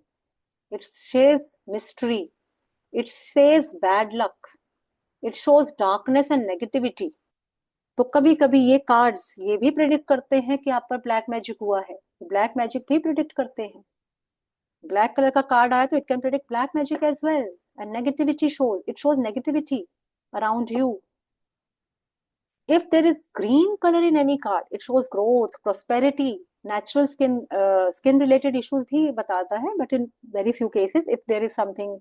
it says mystery, it says bad luck, it shows darkness and negativity. तो कभी कभी ये कार्ड्स ये भी प्रिडिक्ट करते हैं कि आप पर ब्लैक मैजिक हुआ है। ब्लैक मैजिक भी प्रिडिक्ट करते हैं। ब्लैक कलर का कार्ड आया तो it can predict black magic as well. And negativity shows, it shows negativity around you. If there is green color in any card, it shows growth, prosperity, natural skin related issues भी बताता है, but in very few cases if there is something,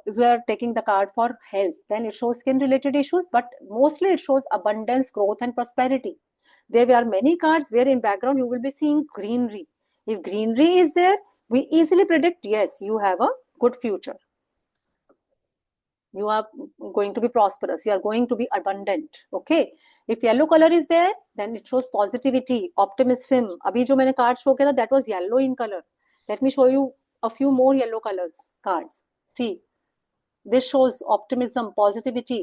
if we are taking the card for health, then it shows skin related issues, but mostly it shows abundance, growth and prosperity. There are many cards where in background you will be seeing greenery. If greenery is there, we easily predict, yes, you have a good future, you are going to be prosperous, you are going to be abundant. Okay, if yellow color is there, then it shows positivity, optimism. Abhi jo maine card show kiya tha, that was yellow in color. Let me show you a few more yellow colors cards. See, this shows optimism, positivity.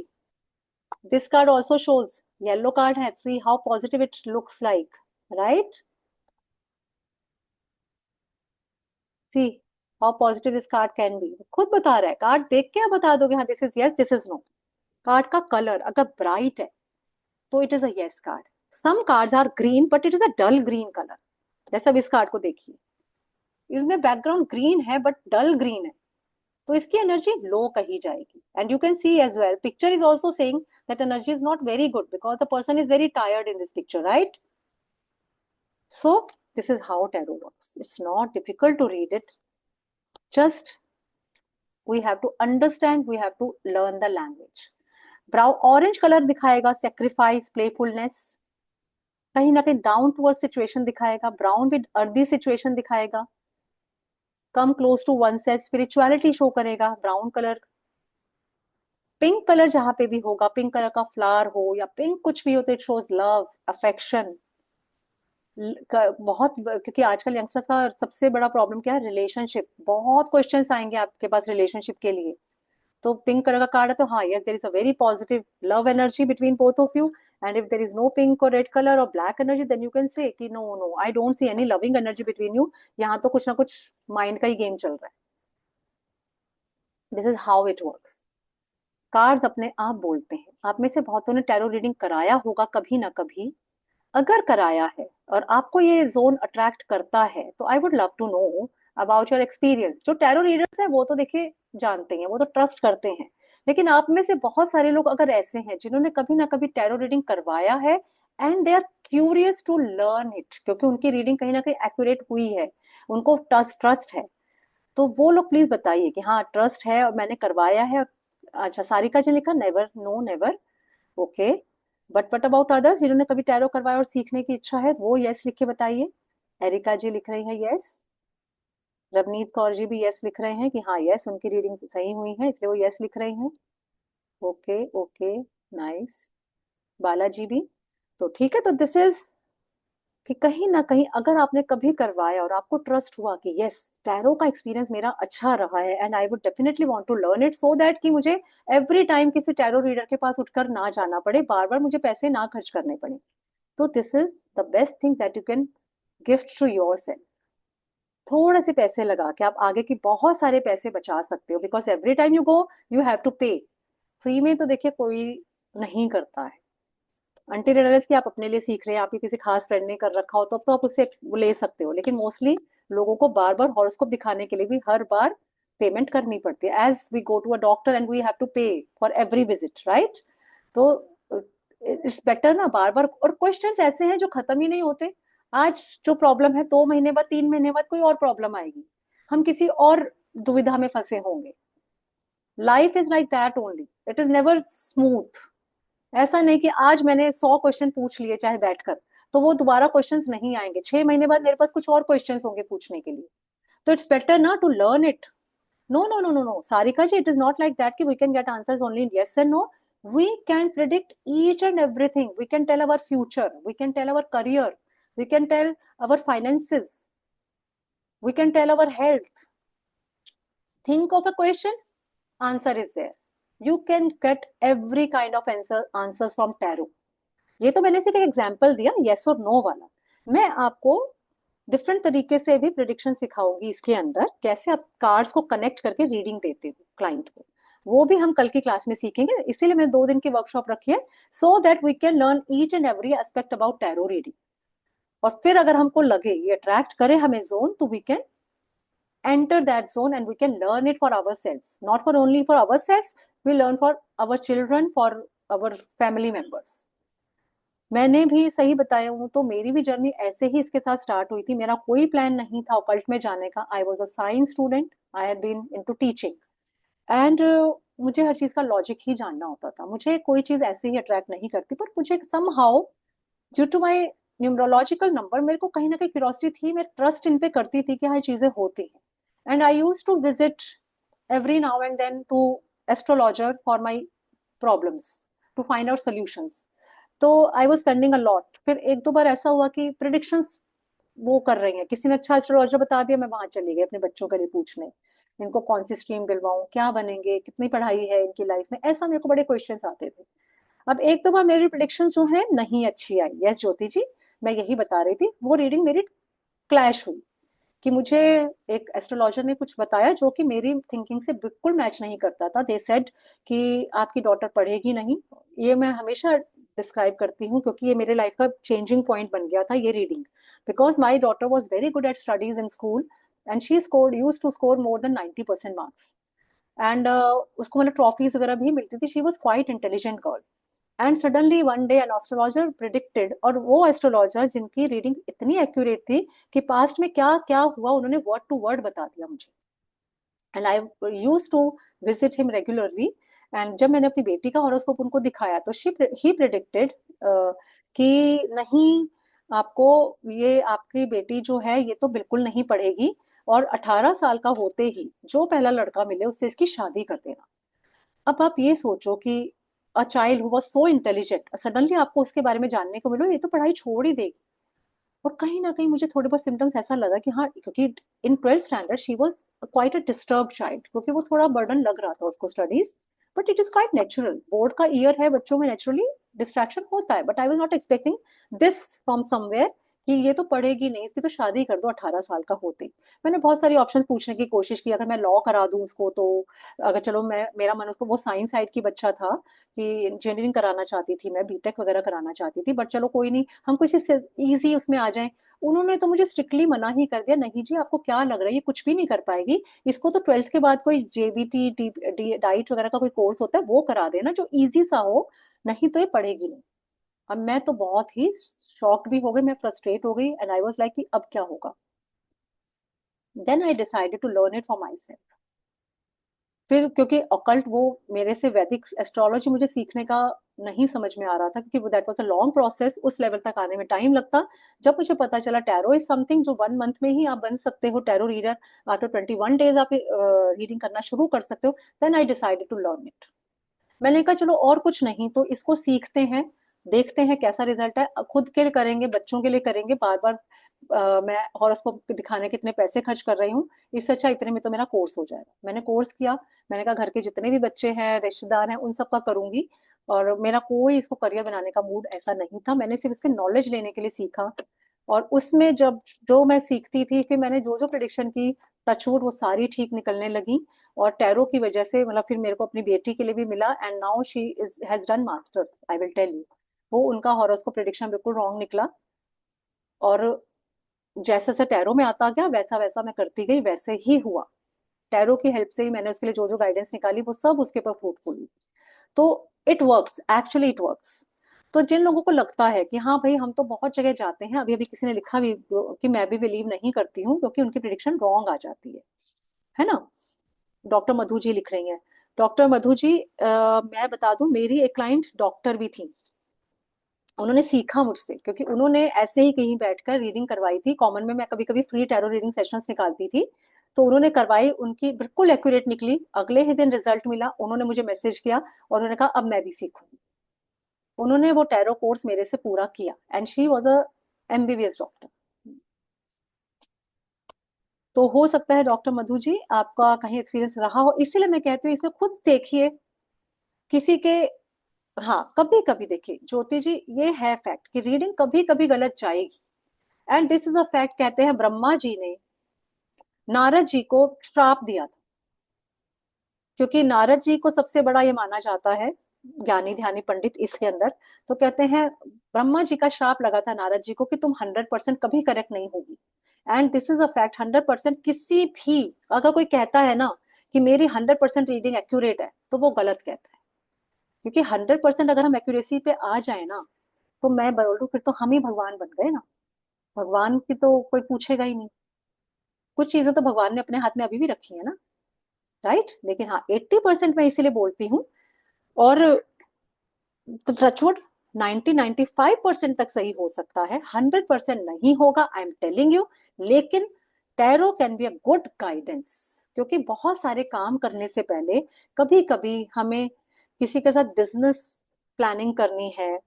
This card also shows yellow card hai. See how positive it looks like, right? See how positive this card can be. खुद बता रहा है, card देख के आप बता दोगे हाँ this is yes this is no. Card का कलर अगर ब्राइट है तो it is a yes card. Some cards are green but it is a dull green colour. जैसे अब इस कार्ड को देखिए, इसमें बैकग्राउंड ग्रीन है बट डल ग्रीन है, तो इसकी एनर्जी लो कही जाएगी। And you can see as well, picture is also saying that energy is not very good because the person is very tired in this picture, right? So this is how tarot works. It's not difficult to read it, just we have to understand, we have to learn the language. Brown orange colour दिखाएगा sacrifice, playfulness, कहीं ना कहीं down toward situation दिखाएगा। Brown भी earthy situation दिखाएगा, come close to oneself, spirituality show करेगा brown colour. Pink colour जहां पे भी होगा, पिंक कलर का फ्लावर हो या पिंक कुछ भी हो, तो इट शोज लव, अफेक्शन। बहुत, क्योंकि आजकल यंगस्टर्स का सबसे बड़ा प्रॉब्लम क्या है, रिलेशनशिप। बहुत क्वेश्चंस आएंगे आपके पास रिलेशनशिप के लिए। तो पिंक कलर का कार्ड है तो हाँ, yes there is a very positive love energy between both of you. And if there is no pink और रेड कलर और black energy, then you can say कि no no, I don't see any loving energy between you. यहाँ तो कुछ ना कुछ mind का ही game चल रहा है। This is how it works. Cards अपने आप बोलते हैं। आप में से बहुतों ने टैरो रीडिंग कराया होगा कभी ना कभी। अगर कराया है और आपको ये जोन अट्रैक्ट करता है, तो I would love to know about your experience. जो टैरो रीडर्स है वो तो देखिए जानते हैं, वो तो ट्रस्ट करते हैं। लेकिन आप में से बहुत सारे लोग अगर ऐसे हैं जिन्होंने कभी ना कभी टैरो रीडिंग करवाया है and they are curious to learn it, क्योंकि उनकी रीडिंग कहीं ना कहीं एक्यूरेट हुई है, उनको ट्रस्ट ट्रस्ट है, तो वो लोग प्लीज बताइए कि हाँ ट्रस्ट है और मैंने करवाया है। अच्छा, सारिका जी लिखा never, no never, okay. But what about others जिन्होंने कभी टैरो करवाया और सीखने की इच्छा है, वो यस लिख के बताइए। एरिका जी लिख रही है यस, रवनीत कौर जी भी यस लिख रहे हैं कि हाँ यस उनकी रीडिंग सही हुई है, इसलिए वो यस लिख रही हैं। Okay okay, nice. बालाजी भी, तो ठीक है। तो दिस इज कि कहीं ना कहीं अगर आपने कभी करवाया और आपको ट्रस्ट हुआ कि यस टैरो का एक्सपीरियंस मेरा अच्छा रहा है and I would definitely want to learn it, so that कि मुझे एवरी टाइम किसी टैरो रीडर के पास उठकर ना जाना पड़े, बार बार मुझे पैसे ना खर्च करने पड़े, तो this is the best thing that you can gift to yourself. थोड़े से पैसे लगा के आप आगे की बहुत सारे पैसे बचा सकते हो, because every time you go you have to pay. Free में तो देखिए कोई नहीं करता है, अनटिल अनलेस कि आप अपने लिए सीख रहे हैं, आपके किसी खास फ्रेंड ने कर रखा हो तो आप उससे ले सकते हो। लेकिन मोस्टली लोगों को बार बार हॉरोस्कोप दिखाने के लिए भी हर बार पेमेंट करनी पड़ती है, as we go to a doctor and we have to pay for every visit, right? तो इट्स बेटर ना बार बार। और क्वेश्चंस ऐसे हैं जो खत्म ही नहीं होते। आज जो प्रॉब्लम है 2 महीने बाद, 3 महीने बाद कोई और प्रॉब्लम आएगी, हम किसी और दुविधा में फंसे होंगे। Life is like that only, it is never smooth. ऐसा नहीं कि आज मैंने 100 क्वेश्चन पूछ लिए चाहे बैठकर, तो वो दोबारा क्वेश्चंस नहीं आएंगे। 6 महीने बाद मेरे पास कुछ और क्वेश्चंस होंगे पूछने के लिए। तो इट्स बेटर ना to learn it. No no no no no Sarika ji, it is not like that कि we can get answers only in yes and no. We can predict each and everything. We can tell our future, we can tell our career, we can tell our finances, we can tell our health. Think of a question, answer is there. You can get every kind of answers from tarot. ये तो मैंने सिर्फ एक example दिया yes और no वाला। मैं आपको डिफरेंट तरीके से भी प्रिडिक्शन सिखाऊंगी इसके अंदर, कैसे आप कार्ड्स को कनेक्ट करके रीडिंग देते हो क्लाइंट को। वो भी हम कल की क्लास में सीखेंगे, इसीलिए मैंने 2 दिन की वर्कशॉप रखी है, so that we can learn each and every aspect about tarot reading. और फिर अगर हमको लगे ये अट्रैक्ट करे हमें जोन, तो we can enter that zone and we can learn it for ourselves, not for only for ourselves, we learn for our children, for our family members। मैंने भी सही बताया हूँ तो मेरी भी जर्नी ऐसे ही इसके साथ स्टार्ट हुई थी। मेरा कोई प्लान नहीं था ऑकल्ट में जाने का। I was a science student, I had been into teaching and मुझे हर चीज का लॉजिक ही जानना होता था। मुझे कोई चीज ऐसे ही अट्रैक्ट नहीं करती, पर मुझे somehow due to my numerological number मेरे को कहीं ना कहीं क्यूरियोसिटी थी, मैं ट्रस्ट इन पे करती थी कि हाँ ये चीजें होती हैं। And I use to visit every now and then to astrologer for my problems, to find out solutions। तो I was spending a lot. फिर एक दो बार ऐसा हुआ कि प्रिडिक्शंस वो कर रही हैं, किसी ने अच्छा एस्ट्रोलॉजर बता दिया, मैं वहां चली गई अपने बच्चों के लिए पूछने, इनको कौन सी स्ट्रीम दिलवाऊं, क्या बनेंगे, कितनी पढ़ाई है इनकी लाइफ में, ऐसा मेरे को बड़े क्वेश्चंस आते थे। अब एक दो बार मेरी प्रिडिक्शन जो है नहीं अच्छी आई। यस ज्योति जी, मैं यही बता रही थी, वो रीडिंग मेरी क्लैश हुई कि मुझे एक एस्ट्रोलॉजर ने कुछ बताया जो कि मेरी थिंकिंग से बिल्कुल मैच नहीं करता था। दे सेड कि आपकी डॉटर पढ़ेगी नहीं। ये मैं हमेशा डिस्क्राइब करती हूँ क्योंकि ये मेरे लाइफ का चेंजिंग पॉइंट बन गया था ये reading, because my daughter was very good at studies in school and she scored use to score more than 90% marks and उसको मतलब ट्रॉफीज वगैरह भी मिलती थी। She was quite intelligent girl and suddenly one day an astrologer predicted, और वो astrologer जिनकी reading इतनी एक्यूरेट थी कि पास्ट में क्या क्या हुआ उन्होंने वर्ड टू वर्ड बता दिया मुझे। And I use to visit him regularly. And जब मैंने अपनी बेटी का हॉरोस्कोप उनको दिखाया तो ही प्रिडिक्टेड कि नहीं, आपको ये आपकी बेटी जो है ये तो बिल्कुल नहीं पढ़ेगी, और 18 साल का होते ही जो पहला लड़का मिले उससे इसकी शादी कर देना। अब आप ये सोचो कि a child who was so intelligent suddenly आपको उसके बारे में जानने को मिलो, ये तो पढ़ाई छोड़ ही देगी। और कहीं ना कहीं मुझे थोड़े बहुत सिम्टम्स ऐसा लगा कि हाँ, क्योंकि इन 12th standard she was quite a disturb child, क्योंकि वो थोड़ा बर्डन लग रहा था उसको studies. But it is quite natural, board का ईयर है, बच्चों में नेचुरली डिस्ट्रैक्शन होता है। But I was not expecting this from somewhere कि ये तो पढ़ेगी नहीं, इसकी तो शादी कर दो 18 साल का होते ही। मैंने बहुत सारी ऑप्शंस पूछने की कोशिश की, अगर मैं लॉ करा दूं उसको तो, अगर चलो मैं मेरा मन, उसको वो साइंस साइड की बच्चा था कि इंजीनियरिंग कराना चाहती थी, मैं बीटेक वगैरह कराना चाहती थी, बट चलो कोई नहीं, हम कुछ इजी उसमें आ जाए। उन्होंने तो मुझे स्ट्रिक्टली मना ही कर दिया, नहीं जी आपको क्या लग रहा है ये कुछ भी नहीं कर पाएगी, इसको तो 12th के बाद कोई जेबीटी डाइट वगैरह का कोई कोर्स होता है वो करा देना जो इजी सा हो, नहीं तो ये पढ़ेगी नहीं। अब मैं तो बहुत ही शॉक्ड भी हो गई, मैं फ्रस्ट्रेट हो गई एंड आई वाज लाइक कि अब क्या होगा। Then I decided to learn it for myself. फिर क्योंकि ऑकल्ट वो मेरे से वैदिक एस्ट्रोलॉजी मुझे सीखने का नहीं समझ में आ रहा था, क्योंकि that was a long process, उस लेवल तक आने में टाइम लगता। जब मुझे पता चला टैरो इज समथिंग जो 1 मंथ में ही आप बन सकते हो टैरो रीडर, आफ्टर 21 डेज आप रीडिंग करना शुरू कर सकते हो, then I decided to learn it. मैंने कहा चलो और कुछ नहीं तो इसको सीखते हैं, देखते हैं कैसा रिजल्ट है। खुद के लिए करेंगे, बच्चों के लिए करेंगे, बार बार मैं हॉरोस्कोप दिखाने के इतने पैसे खर्च कर रही हूँ, इससे अच्छा इतने में तो मेरा कोर्स हो जाएगा। मैंने कोर्स किया, मैंने कहा घर के जितने भी बच्चे हैं, रिश्तेदार हैं, उन सबका करूंगी। और मेरा कोई इसको करियर बनाने का मूड ऐसा नहीं था, मैंने सिर्फ इसके नॉलेज लेने के लिए सीखा। और उसमें जब जो मैं सीखती थी, फिर मैंने जो जो प्रिडिक्शन की, टचवुड वो सारी ठीक निकलने लगी। और टैरो की वजह से मतलब फिर मेरे को अपनी बेटी के लिए भी मिला, and now she is has done masters, I will tell you. वो उनका हॉरोस्कोप प्रिडिक्शन बिल्कुल रॉन्ग निकला, और जैसे जैसे टैरो में आता गया वैसा वैसा मैं करती गई, वैसे ही हुआ। टैरो की हेल्प से ही मैंने उसके लिए जो जो गाइडेंस निकाली वो सब उसके ऊपर फ्रूटफुल हुई। तो it works, actually it works. तो जिन लोगों को लगता है कि हाँ भाई हम तो बहुत जगह जाते हैं, अभी अभी किसी ने लिखा भी कि मैं भी बिलीव नहीं करती हूँ क्योंकि उनकी प्रिडिक्शन रॉन्ग आ जाती है ना। डॉक्टर मधु जी लिख रही हैं। डॉक्टर मधु जी, मैं बता दूं मेरी एक क्लाइंट डॉक्टर भी थी। उन्होंने सीखा मुझसे क्योंकि उन्होंने ऐसे ही कहीं बैठकर रीडिंग करवाई थी, कॉमन में मैं कभी कभी फ्री टैरो रीडिंग सेशंस निकालती थी। तो उन्होंने करवाई, उनकी बिल्कुल एक्यूरेट निकली, अगले ही दिन रिजल्ट मिला, उन्होंने मुझे मैसेज किया और उन्होंने कहा अब मैं भी सीखूंगी। उन्होंने वो टैरो कोर्स मेरे से पूरा किया and she was a MBBS doctor. तो हो सकता है डॉक्टर मधु जी आपका कहीं एक्सपीरियंस रहा हो, इसीलिए मैं कहती हूँ इसमें खुद देखिए किसी के। हाँ, कभी कभी देखिए ज्योति जी, ये है फैक्ट कि रीडिंग कभी कभी गलत जाएगी। And this is a fact. कहते हैं ब्रह्मा जी ने नारद जी को श्राप दिया था, क्योंकि नारद जी को सबसे बड़ा ये माना जाता है, ज्ञानी ध्यानी पंडित इसके अंदर। तो कहते हैं ब्रह्मा जी का श्राप लगा था नारद जी को कि तुम 100% कभी करेक्ट नहीं होगी। And this is a fact. 100% किसी भी, अगर कोई कहता है ना कि मेरी 100% रीडिंग एक्यूरेट है, तो वो गलत कहता है। क्योंकि 100% अगर हम एक्यूरेसी पे आ जाए ना, तो मैं बोलूँ फिर तो हम ही भगवान बन गए ना। भगवान की तो कोई पूछेगा ही नहीं। कुछ चीजें तो भगवान ने अपने हाथ में अभी भी रखी है ना, राइट। लेकिन हाँ, 80% मैं इसीलिए बोलती हूँ। और तो टचवुड 90-95% तक सही हो सकता है, 100% नहीं होगा, आई एम टेलिंग यू। लेकिन tarot can be a good guidance. क्योंकि बहुत सारे काम करने से पहले कभी कभी हमें किसी के साथ बिजनेस प्लानिंग करनी है,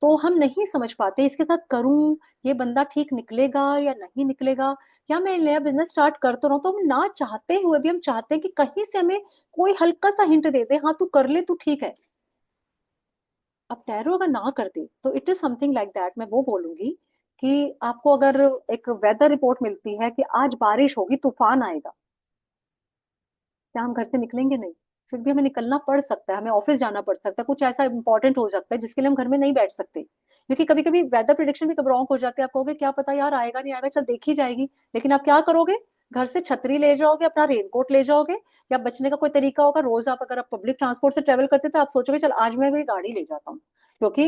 तो हम नहीं समझ पाते इसके साथ करूं, ये बंदा ठीक निकलेगा या नहीं निकलेगा, या मैं नया बिजनेस स्टार्ट कर तो रहा हूं, तो हम ना चाहते हुए भी हम चाहते हैं कि कहीं से हमें कोई हल्का सा हिंट दे दे, हाँ तू कर ले, तू ठीक है। अब टैरो अगर ना कर दे तो it is something like that. मैं वो बोलूंगी कि आपको अगर एक वेदर रिपोर्ट मिलती है कि आज बारिश होगी, तूफान आएगा, क्या हम घर से निकलेंगे? नहीं। फिर भी हमें निकलना पड़ सकता है, हमें ऑफिस जाना पड़ सकता है, कुछ ऐसा इंपॉर्टेंट हो सकता है जिसके लिए हम घर में नहीं बैठ सकते। क्योंकि कभी कभी वेदर प्रिडिक्शन भी कब रॉन्ग हो जाते हैं। आप कहोगे क्या पता यार, आएगा नहीं आएगा, चल देखी जाएगी। लेकिन आप क्या करोगे? घर से छतरी ले जाओगे, अपना रेनकोट ले जाओगे, या बचने का कोई तरीका होगा। रोज आप अगर आप पब्लिक ट्रांसपोर्ट से ट्रेवल करते तो आप सोचोगे चल आज मैं भी गाड़ी ले जाता हूँ, क्योंकि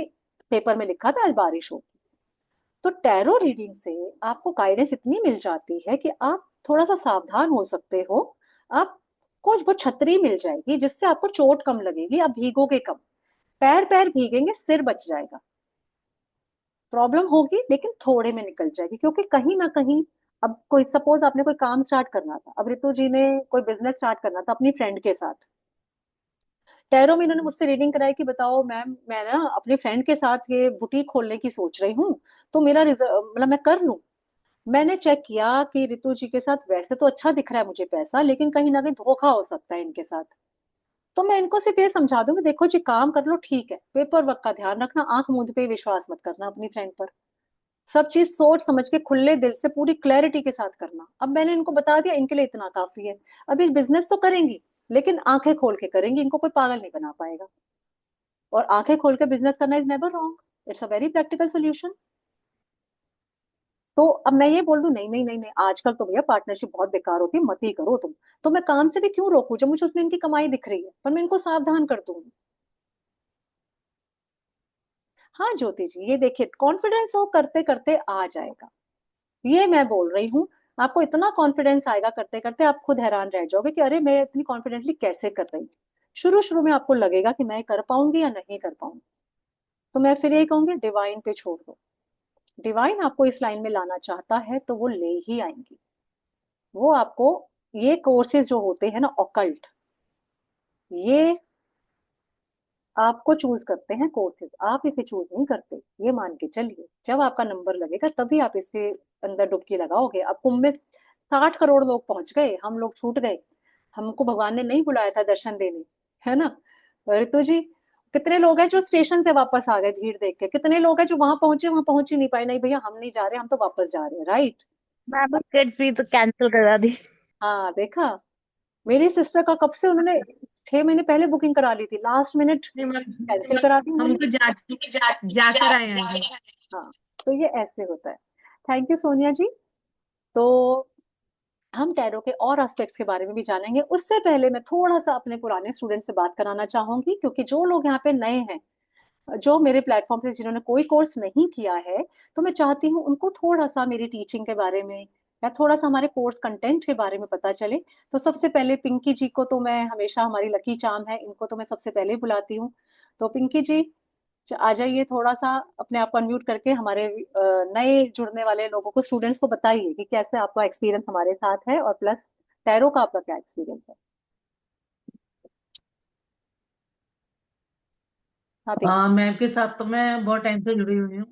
पेपर में लिखा था आज बारिश हो। तो टैरो रीडिंग से आपको गाइडेंस इतनी मिल जाती है कि आप थोड़ा सा सावधान हो सकते हो। आपको वो छतरी मिल जाएगी जिससे आपको चोट कम लगेगी, आप भीगोगे कम। पैर पैर भीगेंगे, सिर बच जाएगा। प्रॉब्लम होगी लेकिन थोड़े में निकल जाएगी, क्योंकि कहीं ना कहीं, अब कोई सपोज आपने कोई काम स्टार्ट करना था, अब रितु जी ने कोई बिजनेस स्टार्ट करना था अपनी फ्रेंड के साथ। टैरो में इन्होंने मुझसे रीडिंग कराई कि बताओ मैम, मैं ना अपने फ्रेंड के साथ ये बुटीक खोलने की सोच रही हूँ, तो मेरा मतलब मैं कर लूं? मैंने चेक किया कि रितु जी के साथ वैसे तो अच्छा दिख रहा है मुझे पैसा, लेकिन कहीं ना कहीं धोखा हो सकता है इनके साथ। तो मैं इनको सिर्फ ये समझा दूंगी, देखो जी काम कर लो ठीक है, पेपर वर्क का ध्यान रखना, आंख मूंद पे विश्वास मत करना अपनी फ्रेंड पर। सब चीज सोच समझ के खुले दिल से पूरी क्लैरिटी के साथ करना। अब मैंने इनको बता दिया, इनके लिए इतना काफी है। अभी बिजनेस तो करेंगी, लेकिन आंखें खोल के करेंगी, इनको कोई पागल नहीं बना पाएगा। और आंखें खोल के बिजनेस करना is never wrong, it's a very practical solution. तो अब मैं ये बोल दूं नहीं नहीं नहीं नहीं, आजकल तो भैया पार्टनरशिप बहुत बेकार होती है, मत ही करो तुम। तो मैं काम से भी क्यों रोकूं जब मुझे उसमें इनकी कमाई दिख रही है? पर मैं इनको सावधान कर दूंगी। हाँ ज्योति जी, ये देखिए कॉन्फिडेंस हो, करते करते आ जाएगा। ये मैं बोल रही हूँ। आपको इतना कॉन्फिडेंस आएगा करते करते, आप खुद हैरान रह जाओगे कि अरे मैं इतनी कॉन्फिडेंटली कैसे कर रही हूँ। शुरू शुरू में आपको लगेगा कि मैं कर पाऊंगी या नहीं कर पाऊंगी। तो मैं फिर यही कहूंगी, डिवाइन पे छोड़ दो। डिवाइन आपको इस लाइन में लाना चाहता है तो वो ले ही आएंगी। वो आपको, ये कोर्सेज जो होते हैं ना ऑकल्ट, ये आपको चूज करते हैं कोर्सेज, आप इसे चूज नहीं करते। ये मान के चलिए जब आपका नंबर लगेगा तभी आप इसके अंदर डुबकी लगाओगे। अब कुंभ में 60 करोड़ लोग पहुंच गए, हम लोग छूट गए। हमको भगवान ने नहीं बुलाया था दर्शन देने, है ना। ऋतु जी, कितने लोग हैं जो स्टेशन से वापस आ गए भीड़ देख के, कितने लोग हैं जो वहां पहुंच ही नहीं पाए, नहीं भैया हम नहीं जा रहे, हम तो वापस जा रहे हैं, राइट। मैम तो किड्स फ्री तो कैंसिल करा दी। हाँ देखा, मेरी सिस्टर का कब से उन्होंने 6 महीने पहले बुकिंग करा ली थी, लास्ट मिनट नहीं मैम, कैंसिल करा दी हम उन्होंने। तो जाकर आए हैं अभी। हाँ, तो ये ऐसे होता है। थैंक यू सोनिया जी। तो हम टैरो के और एस्पेक्ट्स के बारे में भी जानेंगे, उससे पहले मैं थोड़ा सा अपने पुराने स्टूडेंट से बात कराना चाहूंगी, क्योंकि जो लोग यहाँ पे नए हैं, जो मेरे प्लेटफॉर्म से जिन्होंने कोई कोर्स नहीं किया है, तो मैं चाहती हूँ उनको थोड़ा सा मेरी टीचिंग के बारे में या थोड़ा सा हमारे कोर्स कंटेंट के बारे में पता चले। तो सबसे पहले पिंकी जी को तो मैं हमेशा, हमारी लकी चार्म है, इनको तो मैं सबसे पहले बुलाती हूँ। तो पिंकी जी आ जाइए, थोड़ा सा अपने आप को अनम्यूट करके हमारे नए जुड़ने वाले लोगों को, स्टूडेंट्स को बताइए कि कैसे आपका एक्सपीरियंस हमारे साथ है, और प्लस टैरो का आपका क्या एक्सपीरियंस है। हाँ पिंकी। मैम के साथ तो मैं बहुत टाइम से जुड़ी हुई हूँ।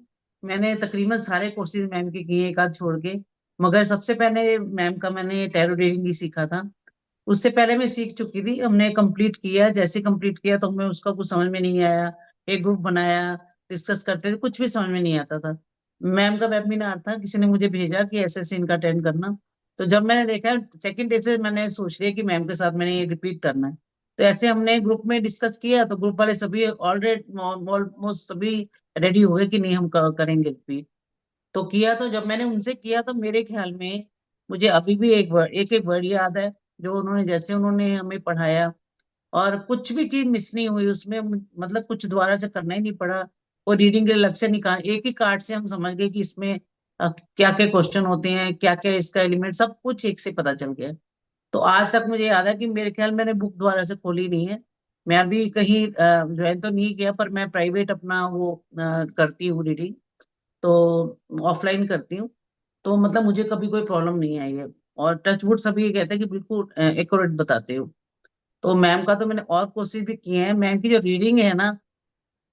मैंने तकरीबन सारे कोर्सेज मैम के किए, एक आध छोड़ के। मगर सबसे पहले मैम का मैंने टैरो रीडिंग ही सीखा था। उससे पहले मैं सीख चुकी थी, हमने कंप्लीट किया। जैसे कंप्लीट किया तो हमें उसका कुछ समझ में नहीं आया। एक ग्रुप बनाया, डिस्कस करते थे, कुछ भी समझ में नहीं आता था। मैम का वेबिनार था, किसी ने मुझे भेजा कि ऐसे ऐसे इनका अटेंड करना। तो जब मैंने देखा, सेकंड डे से मैंने सोच लिया कि मैम के साथ मैंने ये रिपीट करना है। तो ऐसे हमने ग्रुप में डिस्कस किया, तो ग्रुप वाले सभी ऑलरेडी ऑलमोस्ट सभी रेडी हो गए कि नहीं हम करेंगे रिपीट। तो किया, तो जब मैंने उनसे किया तो मेरे ख्याल में मुझे अभी भी एक एक वर्ड याद है, जो उन्होंने जैसे उन्होंने हमें पढ़ाया। और कुछ भी चीज मिस नहीं हुई उसमें, मतलब कुछ दोबारा से करना ही नहीं पड़ा। और रीडिंग के अलग से निकाल, एक ही कार्ड से हम समझ गए कि इसमें क्या क्या क्वेश्चन होते हैं, क्या क्या इसका एलिमेंट, सब कुछ एक से पता चल गया। तो आज तक मुझे याद है कि मेरे ख्याल मैंने बुक दोबारा से खोली नहीं है। मैं अभी कहीं ज्वाइन तो नहीं किया, पर मैं प्राइवेट अपना वो करती हूँ रीडिंग। तो ऑफलाइन करती हूँ। तो मतलब मुझे कभी कोई प्रॉब्लम नहीं आई है। और टचवुड सभी ये कहते हैं कि बिल्कुल एक्यूरेट बताते हो। तो मैम का तो मैंने और कोशिश भी की है। मैम की जो रीडिंग है ना,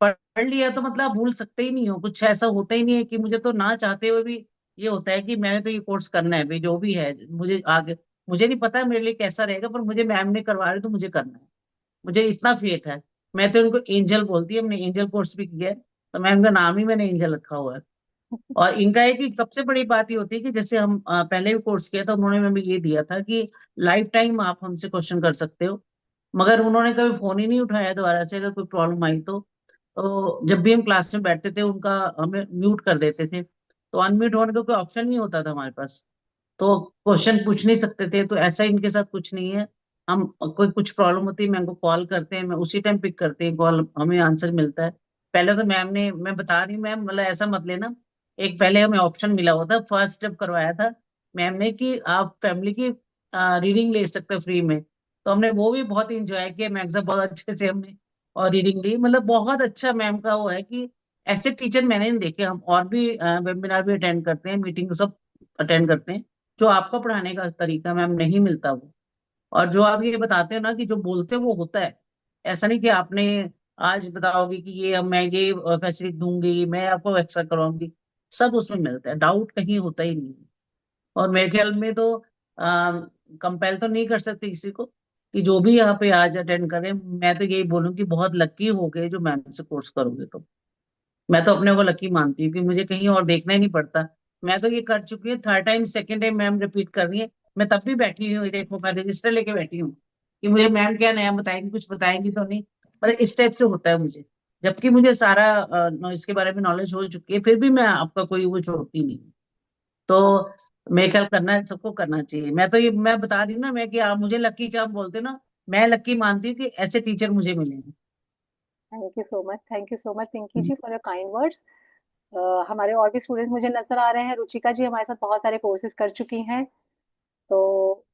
पढ़ लिया तो मतलब आप भूल सकते ही नहीं हो। कुछ ऐसा होता ही नहीं है कि मुझे तो ना चाहते हुए भी ये होता है कि मैंने तो ये कोर्स करना है भाई, जो भी है मुझे आगे। मुझे नहीं पता मेरे लिए कैसा रहेगा, पर मुझे मैम ने करवा रहे तो मुझे करना है। मुझे इतना फेथ है। मैं तो उनको एंजल बोलती है, हमने एंजल कोर्स भी किया है। तो मैम का नाम ही मैंने एंजल रखा हुआ है। और इनका एक एक सबसे बड़ी बात ये होती है कि जैसे हम पहले भी कोर्स किया था, उन्होंने हमें ये दिया था कि लाइफ टाइम आप हमसे क्वेश्चन कर सकते हो। मगर उन्होंने कभी फोन ही नहीं उठाया दोबारा से, अगर कोई प्रॉब्लम आई तो जब भी हम क्लास में बैठते थे उनका हमें म्यूट कर देते थे। तो अनम्यूट होने का कोई ऑप्शन नहीं होता था हमारे पास। तो क्वेश्चन पूछ नहीं सकते थे। तो ऐसा इनके साथ कुछ नहीं है। हम कोई कुछ प्रॉब्लम होती है, मैं उनको कॉल करते हैं, मैं उसी टाइम पिक करते हैं कॉल, हमें आंसर मिलता है। पहले तो मैम ने, मैं बता रही हूँ मैम, मतलब ऐसा मत लेना। एक पहले हमें ऑप्शन मिला हुआ था, फर्स्ट जब करवाया था मैम ने, कि आप फैमिली की रीडिंग ले सकते हो फ्री में। तो हमने वो भी बहुत इंजॉय किया, मैक्सिमम बहुत अच्छे से हमने और रीडिंग ली। मतलब बहुत अच्छा मैम का वो है कि ऐसे टीचर मैंने नहीं देखे। हम और भी वेबिनार भी अटेंड करते हैं, मीटिंग सब अटेंड करते हैं। जो आपका पढ़ाने का तरीका मैम नहीं मिलता वो। और जो आप ये बताते हो ना कि जो बोलते हो वो होता है। ऐसा नहीं कि आपने आज बताओगे कि ये अब मैं ये फैसिलिटी दूंगी, मैं आपको एक्स्ट्रा करवाऊंगी। सब उसमें मिलता है, डाउट कहीं होता ही नहीं है। और मेरे ख्याल में तो कंपेल तो नहीं कर सकते किसी को कि जो भी यहाँ पे आज अटेंड करें। मैं तो यही बोलूँ कि बहुत लकी हो गए जो मैम से कोर्स करोगे तो। मैं तो अपने को लकी मानती हूँ कि मुझे कहीं और देखना ही नहीं पड़ता। मैं तो ये कर चुकी हूँ, third time second time ma'am repeat कर रही है। मैं तब भी बैठी हूँ, देखो मैं रजिस्टर लेके बैठी हूँ कि मुझे मैम क्या नया बताएंगी, कुछ बताएंगी तो नहीं। पर इस टाइप से होता है मुझे। जबकि मुझे सारा इसके बारे में नॉलेज हो चुकी है, फिर भी मैं आपका कोई वो छोड़ती नहीं। तो मेरे ख्याल करना है, सबको करना चाहिए। मैं तो ये मैं बता रही हूँ ना, मैं कि आप मुझे लकी चाम बोलते ना, मैं लकी मानती हूँ कि ऐसे टीचर मुझे मिले हैं। Thank you so much Pinky ji for your kind words. हमारे और भी स्टूडेंट्स मुझे नजर आ रहे हैं। रुचिका जी हमारे साथ बहुत सारे कोर्सेज कर चुकी हैं। तो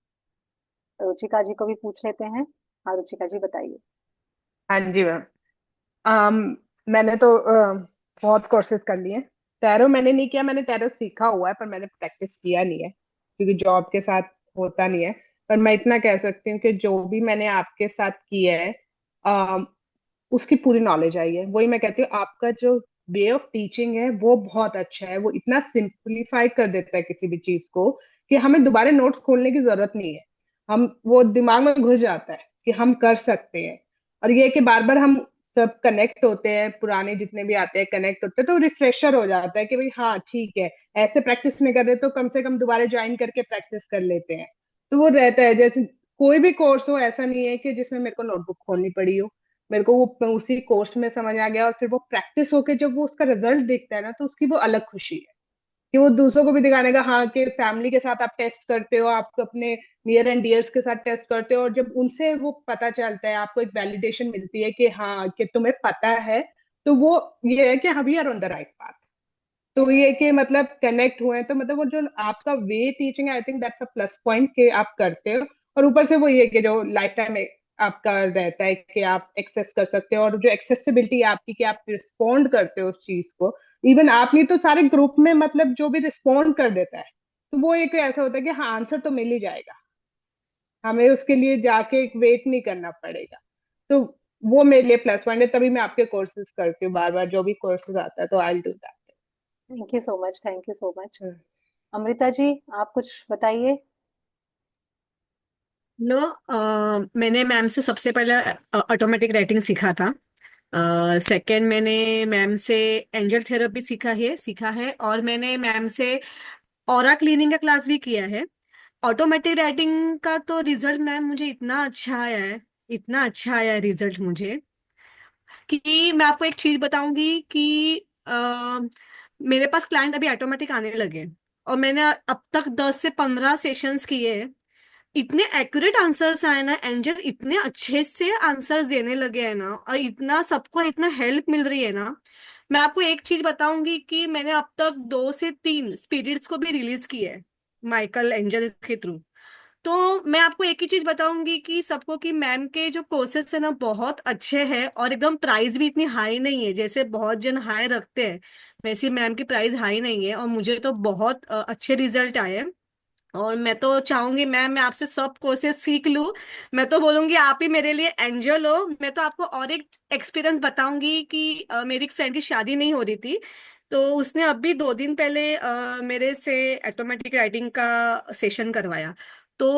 रुचिका जी को भी पूछ लेते हैं। हाँ रुचिका जी बताइए। हाँ जी मैम। मैंने तो बहुत कोर्सेज कर लिए। टैरो मैंने नहीं किया, मैंने टैरो सीखा हुआ है पर मैंने प्रैक्टिस किया नहीं है क्योंकि जॉब के साथ होता नहीं है। पर मैं इतना कह सकती हूँ कि जो भी मैंने आपके साथ किया है उसकी पूरी नॉलेज आई है। वही मैं कहती हूँ, आपका जो वे ऑफ टीचिंग है वो बहुत अच्छा है। वो इतना सिंप्लीफाई कर देता है किसी भी चीज को कि हमें दोबारा नोट्स खोलने की जरूरत नहीं है। हम वो दिमाग में घुस जाता है कि हम कर सकते हैं। और ये है कि बार बार हम सब कनेक्ट होते हैं, पुराने जितने भी आते हैं कनेक्ट होते हैं तो रिफ्रेशर हो जाता है कि भाई हाँ ठीक है, ऐसे प्रैक्टिस नहीं कर रहे तो कम से कम दोबारा ज्वाइन करके प्रैक्टिस कर लेते हैं। तो वो रहता है। जैसे कोई भी कोर्स हो, ऐसा नहीं है कि जिसमें मेरे को नोटबुक खोलनी पड़ी हो। मेरे को वो उसी कोर्स में समझ आ गया और फिर वो प्रैक्टिस होके जब वो उसका रिजल्ट दिखता है ना तो उसकी वो अलग खुशी है कि वो दूसरों को भी दिखाने का। हाँ कि फैमिली के साथ आप टेस्ट करते हो, आप अपने नियर एंड डियर्स के साथ टेस्ट करते हो और जब उनसे वो पता चलता है, आपको एक वैलिडेशन मिलती है कि हाँ कि तुम्हें पता है। तो वो ये है कि हाँ we are on the right path. तो ये कि मतलब कनेक्ट हुए हैं तो मतलब वो जो आपका वे टीचिंग है, I think that's a plus point कि आप करते हो। और ऊपर से वो ये कि जो लाइफ टाइम आपका रहता है कि आप एक्सेस कर सकते हो और जो एक्सेसिबिलिटी है आपकी कि आप रिस्पॉन्ड करते हो उस चीज को। इवन आप नहीं तो सारे ग्रुप में मतलब जो भी रिस्पॉन्ड कर देता है तो वो एक ऐसा होता है कि हाँ आंसर तो मिल ही जाएगा, हमें उसके लिए जाके वेट नहीं करना पड़ेगा। तो वो मेरे लिए प्लस पॉइंट है, तभी मैं आपके कोर्सेज करती हूँ बार बार। जो भी कोर्सेज आता है तो I do that. Thank you so much, thank you so much. Amrita ji, आप कुछ बताइए। नो, मैंने मैम से सबसे पहले ऑटोमेटिक राइटिंग सीखा था। सेकंड मैंने मैम से एंजल थेरेपी सीखा है और मैंने मैम से ऑरा क्लीनिंग का क्लास भी किया है। ऑटोमेटिक राइटिंग का तो रिजल्ट मैम मुझे इतना अच्छा आया है, इतना अच्छा आया है रिजल्ट मुझे, कि मैं आपको एक चीज बताऊंगी कि मेरे पास क्लाइंट अभी ऑटोमेटिक आने लगे और मैंने अब तक 10 से 15 सेशंस किए हैं। इतने एक्यूरेट आंसर्स आए ना एंजल, इतने अच्छे से आंसर्स देने लगे हैं ना, और इतना सबको इतना हेल्प मिल रही है ना। मैं आपको एक चीज बताऊंगी कि मैंने अब तक 2 से 3 स्पिरिट्स को भी रिलीज किए है माइकल एंजल के थ्रू। तो मैं आपको एक ही चीज बताऊंगी कि सबको कि मैम के जो कोर्सेस है ना बहुत अच्छे हैं और एकदम प्राइस भी इतनी हाई नहीं है, जैसे बहुत जन हाई रखते हैं वैसे मैम की प्राइस हाई नहीं है, और मुझे तो बहुत अच्छे रिजल्ट आए हैं। और मैं तो चाहूंगी मैम मैं आपसे सब कोर्सेज सीख लूं। मैं तो बोलूंगी आप ही मेरे लिए एंजल हो। मैं तो आपको और एक एक्सपीरियंस बताऊंगी कि मेरी एक फ्रेंड की शादी नहीं हो रही थी, तो उसने अभी 2 दिन पहले मेरे से ऑटोमेटिक राइटिंग का सेशन करवाया। तो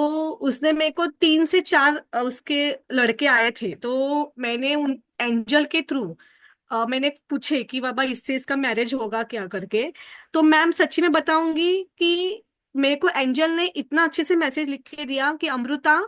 उसने मेरे को 3 से 4 उसके लड़के आए थे, तो मैंने उन एंजल के थ्रू मैंने पूछे कि बाबा इससे इसका मैरिज होगा क्या करके। तो मैम सच्ची में बताऊंगी कि मेरे को एंजल ने इतना अच्छे से मैसेज लिख के दिया कि अमृता,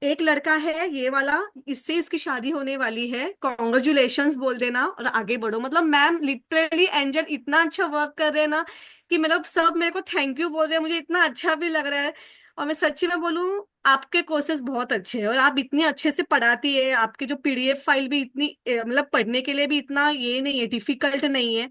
एक लड़का है ये वाला, इससे इसकी शादी होने वाली है, कॉन्ग्रेचुलेशंस बोल देना और आगे बढ़ो। मतलब मैम लिटरली एंजल इतना अच्छा वर्क कर रहे हैं ना कि मतलब सब मेरे को थैंक यू बोल रहे हैं, मुझे इतना अच्छा भी लग रहा है। और मैं सच्ची में बोलूं, आपके कोर्सेज बहुत अच्छे हैं और आप इतने अच्छे से पढ़ाती है। आपकी जो पीडीएफ फाइल भी इतनी मतलब पढ़ने के लिए भी इतना ये नहीं है, डिफिकल्ट नहीं है।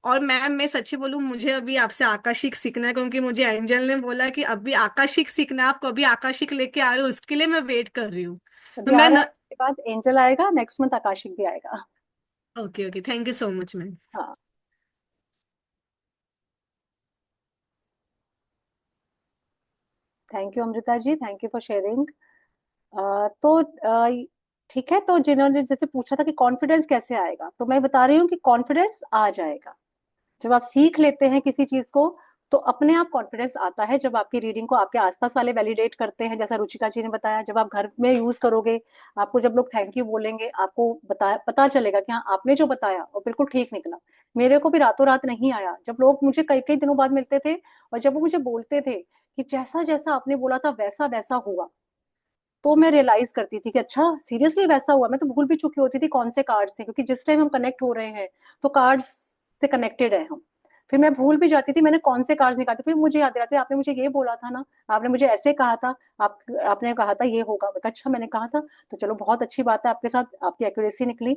और मैम मैं सच्ची बोलूं, मुझे अभी आपसे आकाशिक सीखना है, क्योंकि मुझे एंजल ने बोला कि अभी आकाशिक सीखना है, आप कभी आकाशिक लेके आ रहे हो उसके लिए मैं वेट कर रही हूँ। तो अभी आ मैं रहा है, न... इसके बाद एंजल आएगा, नेक्स्ट मंथ आकाशिक भी आएगा। Okay okay, thank you so much ma'am. हाँ, thank you Amrita ji, thank you for sharing. तो ठीक है, तो जिन्होंने जैसे पूछा था कि कॉन्फिडेंस कैसे आएगा, तो मैं बता रही हूँ कि कॉन्फिडेंस आ जाएगा जब आप सीख लेते हैं किसी चीज को। तो अपने आप कॉन्फिडेंस आता है जब आपकी रीडिंग को आपके आसपास वाले वैलिडेट करते हैं, जैसा रुचिका जी ने बताया। जब आप घर में यूज करोगे, आपको जब लोग थैंक यू बोलेंगे, आपको पता चलेगा कि हाँ, आपने जो बताया वो बिल्कुल ठीक निकला। मेरे को भी रातों रात नहीं आया, जब लोग मुझे कई कई दिनों बाद मिलते थे और जब वो मुझे बोलते थे कि जैसा जैसा आपने बोला था वैसा वैसा हुआ, तो मैं रियलाइज करती थी कि अच्छा सीरियसली वैसा हुआ। मैं तो भूल भी चुकी होती थी कौन से कार्ड्स थे, क्योंकि जिस टाइम हम कनेक्ट हो रहे हैं तो कार्ड्स से कनेक्टेड है हम। फिर मैं भूल भी जाती थी मैंने कौन से कार्ड्स निकाले, फिर मुझे याद दिलाते आपने मुझे ये बोला था ना, आपने मुझे ऐसे कहा था, आपने कहा था ये होगा। मैं कहा, अच्छा मैंने कहा था, तो चलो बहुत अच्छी बात है, आपके साथ आपकी एक्यूरेसी निकली।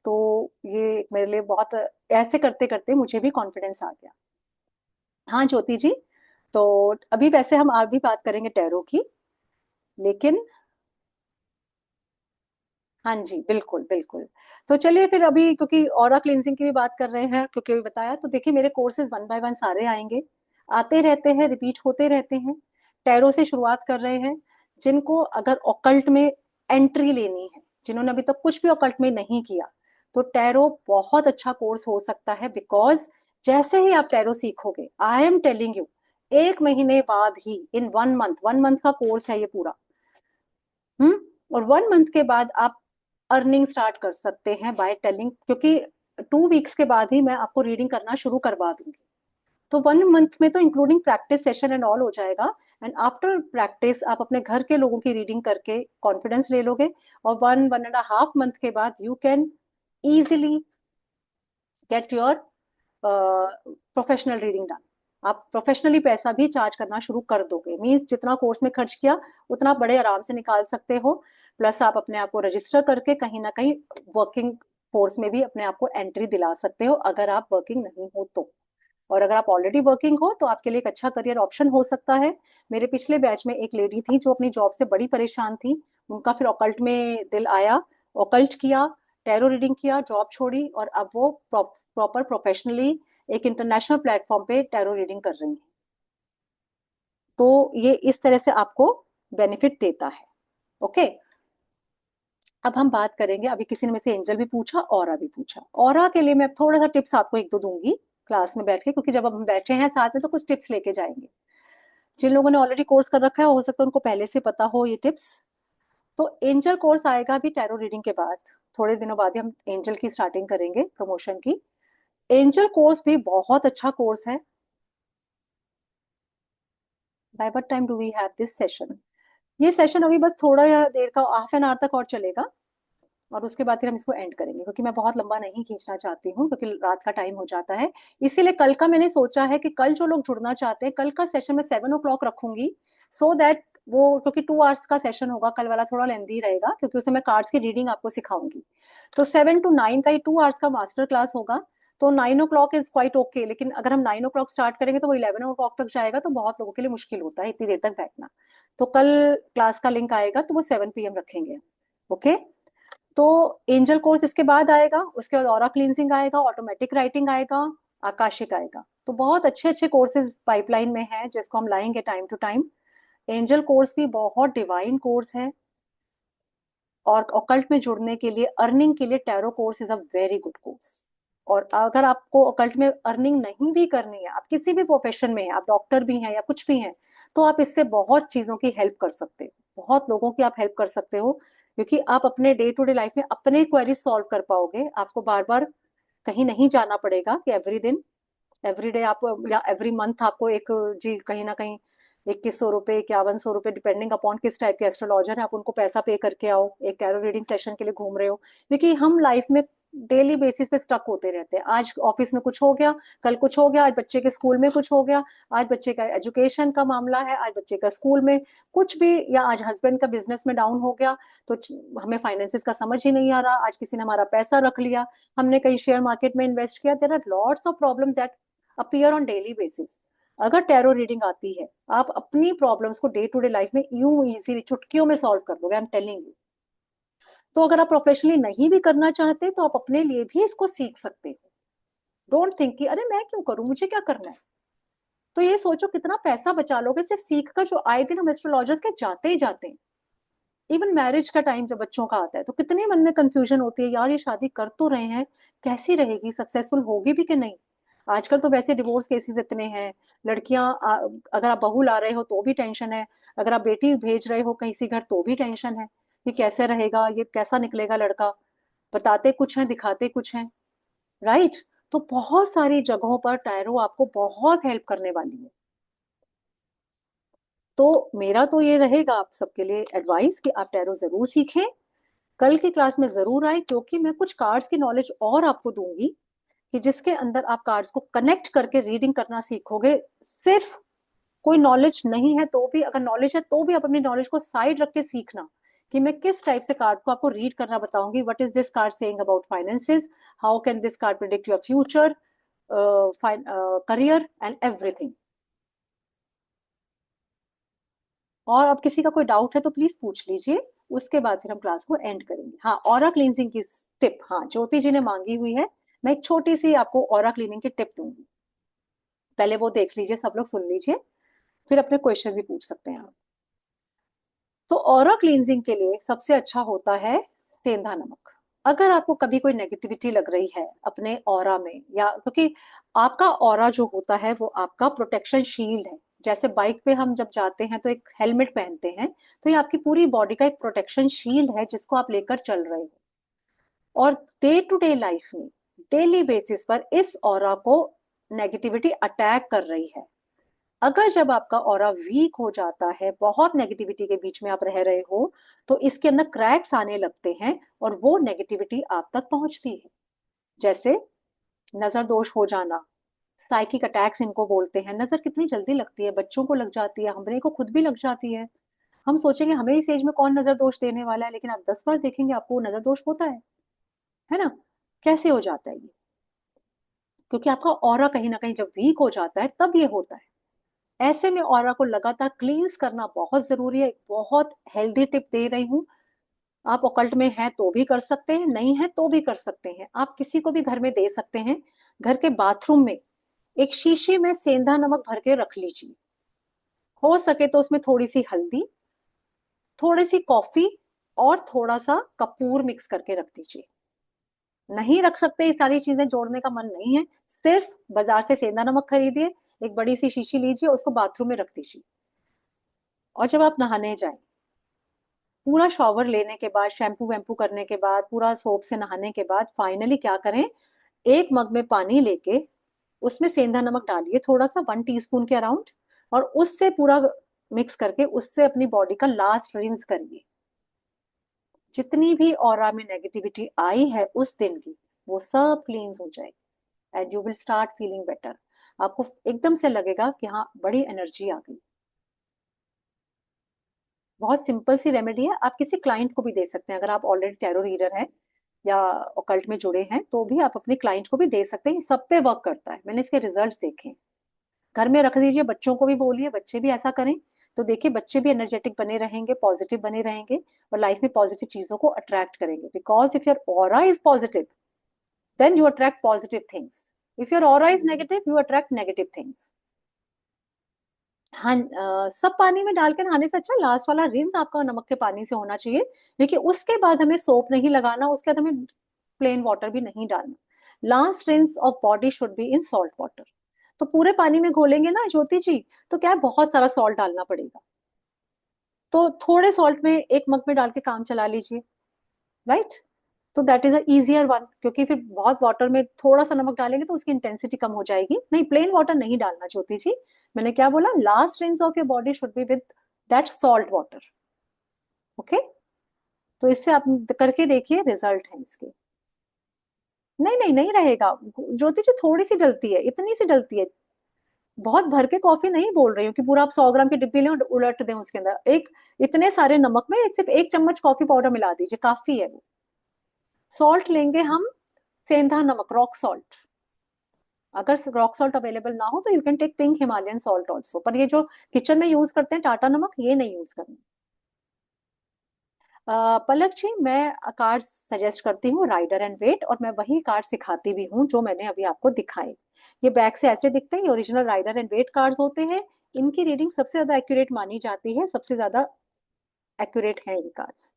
तो ये मेरे लिए बहुत, ऐसे करते करते मुझे भी कॉन्फिडेंस आ गया। हाँ ज्योति जी, तो अभी वैसे हम आगे भी बात करेंगे टैरो की, लेकिन हाँ जी बिल्कुल बिल्कुल। तो चलिए फिर अभी, क्योंकि ऑरा क्लींजिंग की भी बात कर रहे हैं, क्योंकि अभी बताया, तो देखिए मेरे कोर्सेज वन बाय वन सारे आएंगे, आते रहते हैं, रिपीट होते रहते हैं। टैरो से शुरुआत कर रहे हैं। जिनको अगर ऑकल्ट में एंट्री लेनी है, जिन्होंने अभी तक कुछ भी ऑकल्ट में नहीं किया, तो टैरो बहुत अच्छा कोर्स हो सकता है। बिकॉज जैसे ही आप टैरो सीखोगे, आई एम टेलिंग यू, 1 महीने बाद ही, इन 1 मंथ, 1 मंथ का कोर्स है ये पूरा। और 1 मंथ के बाद आप अर्निंग स्टार्ट कर सकते हैं बाय टेलिंग, क्योंकि 2 वीक्स के बाद ही मैं आपको रीडिंग करना शुरू करवा दूंगी। तो 1 मंथ में तो including practice session and all हो जाएगा। एंड आफ्टर प्रैक्टिस आप अपने घर के लोगों की रीडिंग करके कॉन्फिडेंस ले लोगे, और 1-1.5 मंथ के बाद you can easily get your professional reading done. आप प्रोफेशनली पैसा भी चार्ज करना शुरू कर दोगे, मीन्स जितना कोर्स में खर्च किया उतना बड़े आराम से निकाल सकते हो। प्लस आप अपने आप को रजिस्टर करके कहीं ना कहीं वर्किंग फोर्स में भी अपने आप को एंट्री दिला सकते हो, अगर आप वर्किंग नहीं हो तो। और अगर आप ऑलरेडी वर्किंग हो तो आपके लिए एक अच्छा करियर ऑप्शन हो सकता है। मेरे पिछले बैच में एक लेडी थी जो अपनी जॉब से बड़ी परेशान थी, उनका फिर ऑकल्ट में दिल आया, ऑकल्ट किया, टैरो रीडिंग किया, जॉब छोड़ी, और अब वो प्रॉपर प्रोफेशनली एक इंटरनेशनल प्लेटफॉर्म पे टैरो रीडिंग कर रही हैं। तो ये इस तरह से आपको बेनिफिट देता है। ओके, अब हम बात करेंगे, अभी किसी ने में से एंजल भी पूछा, ऑरा भी पूछा। ऑरा के लिए मैं थोड़ा सा टिप्स आपको एक दो दूंगी। क्लास में बैठ के, क्योंकि जब हम बैठे हैं साथ में तो कुछ टिप्स लेके जाएंगे। जिन लोगों ने ऑलरेडी कोर्स कर रखा है हो सकता है उनको पहले से पता हो ये टिप्स। तो एंजल कोर्स आएगा अभी टैरो रीडिंग के बाद, थोड़े दिनों बाद ही हम एंजल की स्टार्टिंग करेंगे, प्रमोशन की। एंजल कोर्स भी बहुत अच्छा कोर्स है। By what time do we have this session? ये सेशन अभी बस थोड़ा देर का, हाफ एन आवर तक और चलेगा, और उसके बाद फिर हम इसको एंड करेंगे, क्योंकि मैं बहुत लंबा नहीं खींचना चाहती हूँ, क्योंकि रात का टाइम हो जाता है। इसीलिए कल का मैंने सोचा है कि कल जो लोग जुड़ना चाहते हैं, कल का सेशन मैं 7 o'clock रखूंगी, सो दैट वो, क्योंकि 2 hours का सेशन होगा, कल वाला थोड़ा लेंदी रहेगा, क्योंकि उसमें मैं कार्ड्स की रीडिंग आपको सिखाऊंगी। तो 7 to 9 का ही 2 hours का मास्टर क्लास होगा। तो 9 o'clock इज क्वाइट ओके, लेकिन अगर हम 9 o'clock स्टार्ट करेंगे तो वो 11 o'clock तक जाएगा, तो बहुत लोगों के लिए मुश्किल होता है इतनी देर तक बैठना। तो कल क्लास का लिंक आएगा, तो वो 7 PM रखेंगे। ओके। तो एंजल कोर्स इसके बाद आएगा, उसके बाद ऑरा क्लींजिंग आएगा, ऑटोमेटिक राइटिंग आएगा, आकाशिक आएगा। तो बहुत अच्छे अच्छे कोर्सेज पाइपलाइन में हैं, जिसको हम लाएंगे time to time. Angel course भी बहुत डिवाइन कोर्स है, और ऑकल्ट में जुड़ने के लिए, अर्निंग के लिए tarot course is a very good course. और अगर आपको ऑकल्ट में अर्निंग नहीं भी करनी है, आप किसी भी प्रोफेशन में हैं, आप डॉक्टर भी हैं या कुछ भी हैं, तो आप इससे बहुत चीजों की हेल्प कर सकते हो, बहुत लोगों की आप हेल्प कर सकते हो, क्योंकि आप अपने डे टू डे लाइफ में अपने क्वेरी सॉल्व कर पाओगे। आपको बार बार कहीं नहीं जाना पड़ेगा कि एवरी दिन, एवरी डे आप, या एवरी मंथ आपको एक, जी कहीं ना कहीं 2100 रुपये, 5100 रुपये, डिपेंडिंग अपॉन किस टाइप के एस्ट्रोलॉजर है, आप उनको पैसा पे करके आओ एक टैरो रीडिंग सेशन के लिए घूम रहे हो। क्योंकि हम लाइफ में डेली बेसिस पे स्टक होते रहते हैं, आज ऑफिस में कुछ हो गया, कल कुछ हो गया, आज बच्चे के स्कूल में कुछ हो गया, आज बच्चे का एजुकेशन का मामला है, आज बच्चे का स्कूल में कुछ भी, या आज हस्बैंड का बिजनेस में डाउन हो गया, तो हमें फाइनेंसिस का समझ ही नहीं आ रहा, आज किसी ने हमारा पैसा रख लिया, हमने कहीं शेयर मार्केट में इन्वेस्ट किया। There are lots of problems that appear on daily basis. अगर टैरो रीडिंग आती है, आप अपनी प्रॉब्लम्स को डे टू डे लाइफ में यूं इजीली चुटकियों में सॉल्व कर दोगे, आई एम टेलिंग यू। तो अगर आप प्रोफेशनली नहीं भी करना चाहते, तो आप अपने लिए भी इसको सीख सकते हो। डोंट थिंक कि अरे मैं क्यों करूं, मुझे क्या करना है। तो ये सोचो कितना पैसा बचा लोगे सिर्फ सीख कर, जो आए दिन हम एस्ट्रोलॉजर्स के जाते ही जाते हैं। इवन मैरिज का टाइम जब बच्चों का आता है, तो कितने मन में कंफ्यूजन होती है, यार ये शादी कर तो रहे हैं, कैसी रहेगी, सक्सेसफुल होगी भी कि नहीं। आजकल तो वैसे डिवोर्स केसेस इतने हैं, लड़कियां अगर आप बहू ला रहे हो तो भी टेंशन है, अगर आप बेटी भेज रहे हो कहीं से घर तो भी टेंशन है, ये कैसे रहेगा, ये कैसा निकलेगा लड़का। बताते कुछ हैं, दिखाते कुछ हैं, राइट। तो बहुत सारी जगहों पर टैरो आपको बहुत हेल्प करने वाली है। तो मेरा तो ये रहेगा आप सबके लिए एडवाइस कि आप टैरो जरूर सीखें, कल की क्लास में जरूर आए, क्योंकि मैं कुछ कार्ड्स की नॉलेज और आपको दूंगी, कि जिसके अंदर आप कार्ड्स को कनेक्ट करके रीडिंग करना सीखोगे। सिर्फ कोई नॉलेज नहीं है तो भी, अगर नॉलेज है तो भी आप अपनी नॉलेज को साइड रख के सीखना, कि मैं किस टाइप से कार्ड को आपको रीड करना बताऊंगी। What is this card saying about finances, how can this card predict your future, career and everything. और अब किसी का कोई डाउट है तो प्लीज पूछ लीजिए, उसके बाद फिर हम क्लास को एंड करेंगे। हाँ, ऑरा क्लींजिंग की टिप, हाँ ज्योति जी ने मांगी हुई है, मैं एक छोटी सी आपको ऑरा क्लीनिंग की टिप दूंगी, पहले वो देख लीजिए, सब लोग सुन लीजिए, फिर अपने क्वेश्चन भी पूछ सकते हैं आप। तो ऑरा क्लींजिंग के लिए सबसे अच्छा होता है सेंधा नमक। अगर आपको कभी कोई नेगेटिविटी लग रही है अपने ऑरा में, या क्योंकि आपका ऑरा जो होता है वो आपका प्रोटेक्शन शील्ड है। जैसे बाइक पे हम जब जाते हैं तो एक हेलमेट पहनते हैं, तो ये आपकी पूरी बॉडी का एक प्रोटेक्शन शील्ड है, जिसको आप लेकर चल रहे हो। और डे टू डे लाइफ में, डेली बेसिस पर इस ऑरा को नेगेटिविटी अटैक कर रही है। अगर जब आपका ऑरा वीक हो जाता है, बहुत नेगेटिविटी के बीच में आप रह रहे हो, तो इसके अंदर क्रैक्स आने लगते हैं, और वो नेगेटिविटी आप तक पहुंचती है। जैसे नजर दोष हो जाना, साइकिक अटैक्स इनको बोलते हैं। नजर कितनी जल्दी लगती है, बच्चों को लग जाती है, हमरे को खुद भी लग जाती है। हम सोचेंगे हमें इस एज में कौन नजर दोष देने वाला है, लेकिन आप 10 बार देखेंगे आपको नजर दोष होता है ना। कैसे हो जाता है ये? क्योंकि आपका ऑरा कहीं ना कहीं जब वीक हो जाता है तब ये होता है। ऐसे में ऑरा को लगातार क्लींस करना बहुत जरूरी है। एक बहुत हेल्दी टिप दे रही हूँ, आप ऑकल्ट में हैं तो भी कर सकते हैं, नहीं है तो भी कर सकते हैं, आप किसी को भी घर में दे सकते हैं। घर के बाथरूम में एक शीशी में सेंधा नमक भर के रख लीजिए, हो सके तो उसमें थोड़ी सी हल्दी, थोड़ी सी कॉफी, और थोड़ा सा कपूर मिक्स करके रख दीजिए। नहीं रख सकते, ये सारी चीजें जोड़ने का मन नहीं है, सिर्फ बाजार से सेंधा नमक खरीदिए, एक बड़ी सी शीशी लीजिए, उसको बाथरूम में रख दीजिए, और जब आप नहाने जाएं, पूरा शॉवर लेने के बाद, शैम्पू वैम्पू करने के बाद, पूरा सोप से नहाने के बाद, फाइनली क्या करें, एक मग में पानी लेके उसमें सेंधा नमक डालिए थोड़ा सा, 1 टीस्पून के अराउंड, और उससे पूरा मिक्स करके उससे अपनी बॉडी का लास्ट रिंस करिए। जितनी भी ऑरा में नेगेटिविटी आई है उस दिन की, वो सब क्लींस हो जाएगी, and you will start feeling better. आपको एकदम से लगेगा कि हाँ, बड़ी एनर्जी आ गई। बहुत सिंपल सी रेमेडी है, आप किसी क्लाइंट को भी दे सकते हैं। अगर आप ऑलरेडी टैरो रीडर हैं या ऑकल्ट में जुड़े हैं तो भी आप अपने क्लाइंट को भी दे सकते हैं, ये सब पे वर्क करता है, मैंने इसके रिजल्ट्स देखे हैं। घर में रख दीजिए, बच्चों को भी बोलिए, बच्चे भी ऐसा करें, तो देखिए बच्चे भी एनर्जेटिक बने रहेंगे, पॉजिटिव बने रहेंगे, और लाइफ में पॉजिटिव चीजों को अट्रैक्ट करेंगे। Because if your aura is positive, then you attract positive things. If your aura is negative, you attract negative things. हाँ, सब पानी में डाल के नहाने से अच्छा लास्ट वाला रिंस आपका नमक के पानी से होना चाहिए। देखिए उसके बाद हमें सोप नहीं लगाना, उसके बाद हमें प्लेन वाटर भी नहीं डालना। Last rinse of body should be in salt water. तो पूरे पानी में घोलेंगे ना ज्योति जी, तो क्या है, बहुत सारा सॉल्ट डालना पड़ेगा, तो थोड़े सॉल्ट में एक मग में डाल के काम चला लीजिए, राइट। तो that is a easier one, क्योंकि फिर बहुत वाटर में थोड़ा सा नमक डालेंगे तो उसकी इंटेंसिटी कम हो जाएगी। नहीं, प्लेन वाटर नहीं डालना ज्योति जी, मैंने क्या बोला, last rinse of your body should be with that salt water. Okay, तो इससे आप करके देखिए, रिजल्ट है इसके। नहीं नहीं, नहीं रहेगा ज्योति जी, थोड़ी सी डलती है, इतनी सी डलती है, बहुत भर के कॉफी नहीं बोल रही हूँ कि पूरा आप 100 ग्राम की डिब्बी लें और उलट दें उसके अंदर। एक इतने सारे नमक में सिर्फ 1 चम्मच कॉफी पाउडर मिला दीजिए, काफी है वो। सॉल्ट लेंगे हम, सेंधा नमक, रॉक सॉल्ट। अगर रॉक सॉल्ट अवेलेबल ना हो तो you can take pink Himalayan salt also, पर ये जो किचन में यूज करते हैं टाटा नमक, ये नहीं यूज करना। पलक जी, मैं कार्ड सजेस्ट करती हूँ, राइडर एंड वेट, और मैं वही कार्ड सिखाती भी हूँ जो मैंने अभी आपको दिखाए। ये बैक से ऐसे दिखते हैं, ये original Rider and Waite cards होते हैं। इनकी रीडिंग सबसे ज्यादा एक्यूरेट मानी जाती है, सबसे ज्यादा एक्यूरेट है ये कार्ड्स।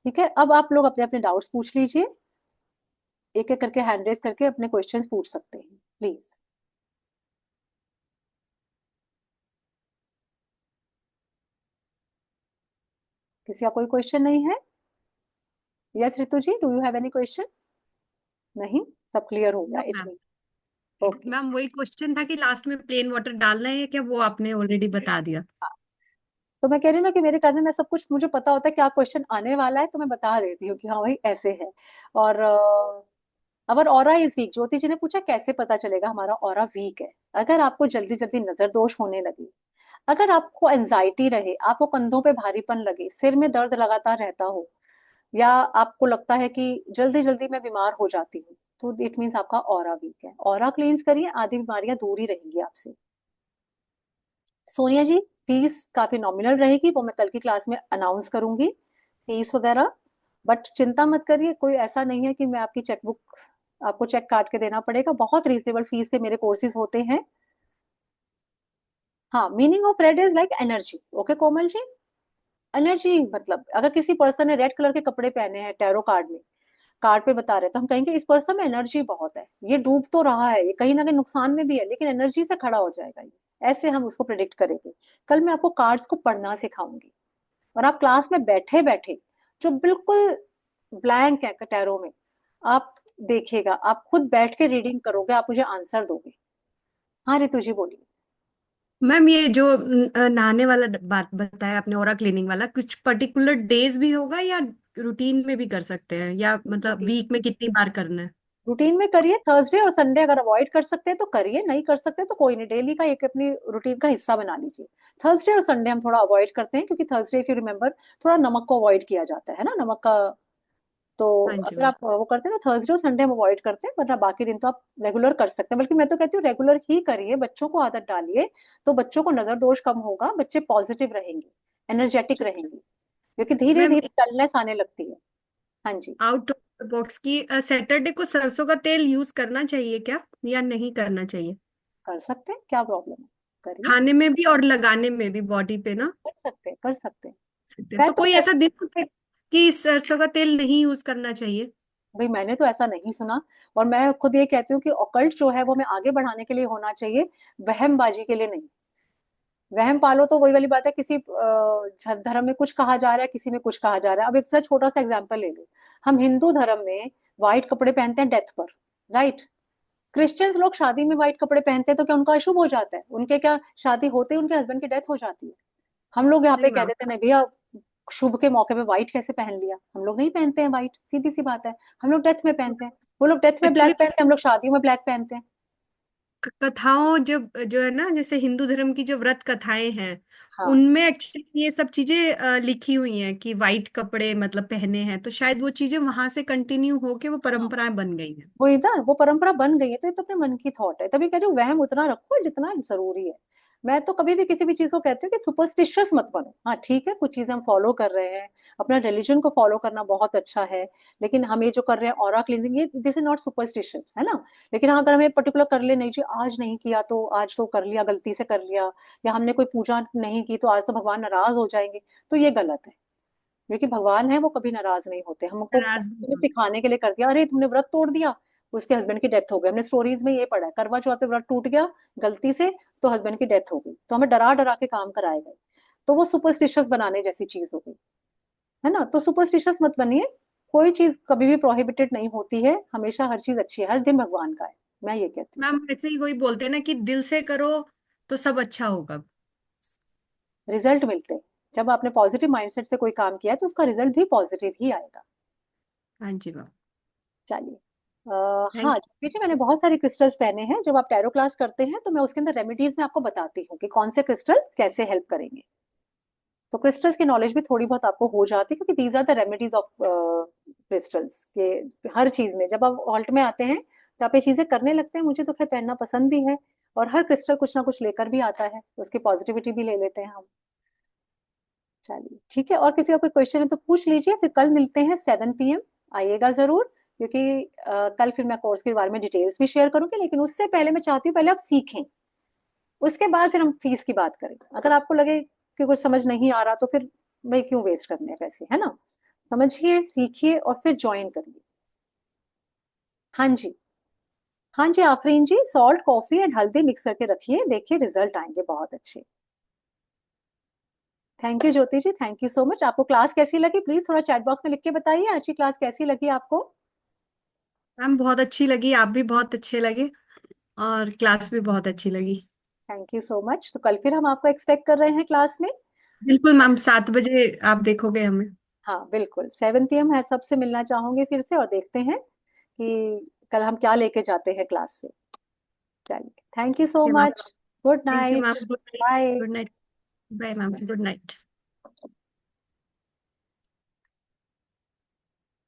ठीक है, अब आप लोग अपने अपने डाउट्स पूछ लीजिए, एक एक करके हैंड रेज करके अपने क्वेश्चंस पूछ सकते हैं प्लीज। किसी का कोई क्वेश्चन नहीं है? Yes Ritu ji, do you have any question? नहीं, सब क्लियर हो गया, no it ma'am. Mean. Okay. Ma'am वही क्वेश्चन था कि लास्ट में प्लेन वाटर डालना है क्या, वो आपने ऑलरेडी बता दिया। तो मैं कह रही हूँ ना कि मेरे कजन में सब कुछ मुझे पता होता है क्या क्वेश्चन आने वाला है, तो मैं बता देती हूँ कि हाँ भाई ऐसे है। और अगर ऑरा इज वीक, ज्योति जी ने पूछा कैसे पता चलेगा हमारा ऑरा वीक है। अगर आपको जल्दी जल्दी नजर दोष होने लगे, अगर आपको एंजाइटी रहे, आपको कंधों पे भारीपन लगे, सिर में दर्द लगातार रहता हो, या आपको लगता है कि जल्दी जल्दी मैं बीमार हो जाती हूँ, तो इट मीन्स आपका ऑरा वीक है। ऑरा क्लींस करिए, आधी बीमारियां दूर ही रहेंगी आपसे। सोनिया जी, फीस काफी नॉमिनल रहेगी, वो मैं कल की क्लास में अनाउंस करूंगी, फीस वगैरह। बट चिंता मत करिए, कोई ऐसा नहीं है कि मैं आपकी चेकबुक, आपको चेक काट के देना पड़ेगा। बहुत रीजनेबल फीस के मेरे कोर्सेज होते हैं। हाँ, meaning of red is like energy. Okay Komal ji, energy मतलब अगर किसी पर्सन ने रेड कलर के कपड़े पहने हैं टैरो कार्ड में, कार्ड पे बता रहे हैं, तो हम कहेंगे इस पर्सन में एनर्जी बहुत है, ये डूब तो रहा है, ये कहीं ना कहीं नुकसान में भी है, लेकिन एनर्जी से खड़ा हो जाएगा ये। ऐसे हम उसको प्रिडिक्ट करेंगे। कल मैं आपको कार्ड्स को पढ़ना सिखाऊंगी, और आप क्लास में बैठे बैठे जो बिल्कुल ब्लैंक है टैरो में, आप देखिएगा, आप खुद बैठ के रीडिंग करोगे, आप मुझे आंसर दोगे। हाँ रितु जी बोलिए। मैम ये जो नहाने वाला बात बताया आपने, ओरा क्लीनिंग वाला, कुछ पर्टिकुलर डेज भी होगा या रूटीन में भी कर सकते हैं, या मतलब वीक में कितनी बार करना है। रूटीन में करिए, थर्सडे और संडे अगर अवॉइड कर सकते हैं तो करिए, नहीं कर सकते तो कोई नहीं, डेली का एक अपनी रूटीन का हिस्सा बना लीजिए। थर्सडे और संडे हम थोड़ा अवॉइड करते हैं, क्योंकि थर्सडे इफ यू रिमेम्बर थोड़ा नमक को अवॉइड किया जाता है ना, नमक का। तो हाँ जी अगर मैम। आप वो करते हैं तो थर्सडे और संडे हम अवॉइड करते हैं, वरना बाकी दिन तो आप रेगुलर कर सकते हैं। बल्कि मैं तो कहती हूँ रेगुलर ही करिए, बच्चों को आदत डालिए, तो बच्चों को नजर दोष कम होगा, बच्चे पॉजिटिव रहेंगे, एनर्जेटिक रहेंगे, क्योंकि धीरे मैम धीरे डलनेस आने लगती है। हाँ जी। आउट ऑफ द बॉक्स की, सैटरडे को सरसों का तेल यूज करना चाहिए क्या, या नहीं करना चाहिए। कर सकते हैं, क्या प्रॉब्लम है, करिए। खाने में भी और लगाने में भी बॉडी पे ना। कर सकते हैं, कर सकते हैं। सकते हैं। मैं तो तो कोई ऐसा कहती दिन है कि सरसों का तेल नहीं यूज करना चाहिए। भाई मैंने तो ऐसा नहीं सुना। और मैं खुद ये कहती हूँ कि ऑकल्ट जो है वो हमें आगे बढ़ाने के लिए होना चाहिए, वहमबाजी के लिए नहीं। वहम पालो तो वही वाली बात है, किसी धर्म में कुछ कहा जा रहा है, किसी में कुछ कहा जा रहा है। अब एक छोटा सा एग्जांपल ले लो, हम हिंदू धर्म में व्हाइट कपड़े पहनते हैं डेथ पर, राइट। क्रिश्चियंस लोग शादी में व्हाइट कपड़े पहनते हैं तो क्या उनका अशुभ हो जाता है? उनके क्या शादी होते ही उनके हस्बैंड की डेथ हो जाती है? हम लोग यहाँ पे नहीं कह मैम। देते हैं नहीं भैया, शुभ के मौके पे व्हाइट कैसे पहन लिया? हम लोग नहीं पहनते हैं व्हाइट, सीधी सी बात है। हम लोग डेथ में पहनते हैं, वो लोग डेथ में ब्लैक एक्चुअली पहनते हैं, हम लोग शादियों में ब्लैक पहनते हैं। कथाओं जब जो है ना, जैसे हिंदू धर्म की जो व्रत कथाएं हैं, हाँ उनमें एक्चुअली ये सब चीजें लिखी हुई हैं कि वाइट कपड़े मतलब पहने हैं, तो शायद वो चीजें वहां से कंटिन्यू होके वो हाँ, परंपराएं बन गई हैं। वही ना, वो परंपरा बन गई है, तो ये तो अपने मन की थॉट है। तभी कह रही हूँ वहम उतना रखो जितना जरूरी है। मैं तो कभी भी किसी भी चीज को कहती हूँ कि सुपरस्टिशियस मत बनो। हाँ ठीक है, कुछ चीजें हम फॉलो कर रहे हैं, अपना रिलीजन को फॉलो करना बहुत अच्छा है, लेकिन हम ये जो कर रहे हैं ऑरा क्लींजिंग, ये दिस इज नॉट सुपरस्टिशियस, है ना। लेकिन हाँ, अगर हमें पर्टिकुलर कर ले, नहीं जी आज नहीं किया तो आज तो कर लिया, गलती से कर लिया, या हमने कोई पूजा नहीं की तो आज तो भगवान नाराज हो जाएंगे, तो ये गलत है। क्योंकि भगवान है वो कभी नाराज नहीं होते। हमको नाराज नहीं हमने होते। सिखाने के लिए कर दिया, अरे तुमने व्रत तोड़ दिया, उसके हस्बैंड की डेथ हो गई। हमने स्टोरीज में ये पढ़ा है, करवा चौथ पे व्रत टूट गया गलती से, तो हस्बैंड की डेथ हो गई, तो हमें डरा डरा के काम कराए गए। तो वो सुपरस्टिशियस बनाने जैसी चीज हो गई, है ना। तो सुपरस्टिशियस मत बनिए। कोई चीज कभी भी प्रोहिबिटेड नहीं होती है, हमेशा हर चीज अच्छी है, हर दिन भगवान का है, मैं ये कहती हूँ। मैम ऐसे ही वही बोलते हैं ना कि दिल से करो तो सब अच्छा होगा। रिजल्ट मिलते हैं। जब आपने पॉजिटिव माइंडसेट से कोई काम किया है तो उसका रिजल्ट भी पॉजिटिव ही आएगा। हाँ जी मैम। चलिए। हाँ थैंक देखिए, मैंने बहुत सारे क्रिस्टल्स पहने हैं। जब आप टैरो क्लास करते हैं तो मैं उसके अंदर रेमेडीज में आपको बताती हूँ कि कौन से क्रिस्टल कैसे हेल्प करेंगे। तो क्रिस्टल्स की नॉलेज भी थोड़ी बहुत आपको हो जाती है, क्योंकि these are the remedies of crystals के। हर चीज में जब आप ऑल्ट में आते हैं तो आप ये चीजें करने लगते हैं। मुझे तो खैर पहनना पसंद भी है, और हर क्रिस्टल कुछ ना कुछ लेकर भी आता है, उसकी पॉजिटिविटी भी ले लेते हैं हम। चलिए ठीक है, और किसी का कोई क्वेश्चन है तो पूछ लीजिए। फिर कल मिलते हैं 7 PM, आइएगा जरूर। क्योंकि कल फिर मैं कोर्स के बारे में डिटेल्स भी शेयर करूंगी, लेकिन उससे पहले मैं चाहती हूँ पहले आप सीखें, उसके बाद फिर हम फीस की बात करेंगे। अगर आपको लगे कि कुछ समझ नहीं आ रहा तो फिर भाई क्यों वेस्ट करने हैं पैसे, है ना। समझिए, सीखिए और फिर ज्वाइन करिए। हाँ जी। हाँ जी Afreen ji, salt coffee and हल्दी मिक्स करके रखिए, देखिए रिजल्ट आएंगे बहुत अच्छे। Thank you Jyoti ji, thank you so much. आपको क्लास कैसी लगी प्लीज थोड़ा चैट बॉक्स में लिख के बताइए, आज की क्लास कैसी लगी आपको। मैम बहुत अच्छी लगी, आप भी बहुत अच्छे लगे, और क्लास भी बहुत अच्छी लगी। Thank you so much. तो कल फिर हम आपको एक्सपेक्ट कर रहे हैं क्लास में। बिल्कुल मैम, 7 बजे आप देखोगे हमें। हाँ बिल्कुल, 7 PM है, सबसे मिलना चाहूंगे फिर से, और देखते हैं कि कल हम क्या लेके जाते हैं क्लास से। चलिए, thank you so okay ma'am. Much. Good thank you night. Ma'am. Good night. Bye. Good night. Bye ma'am, good night.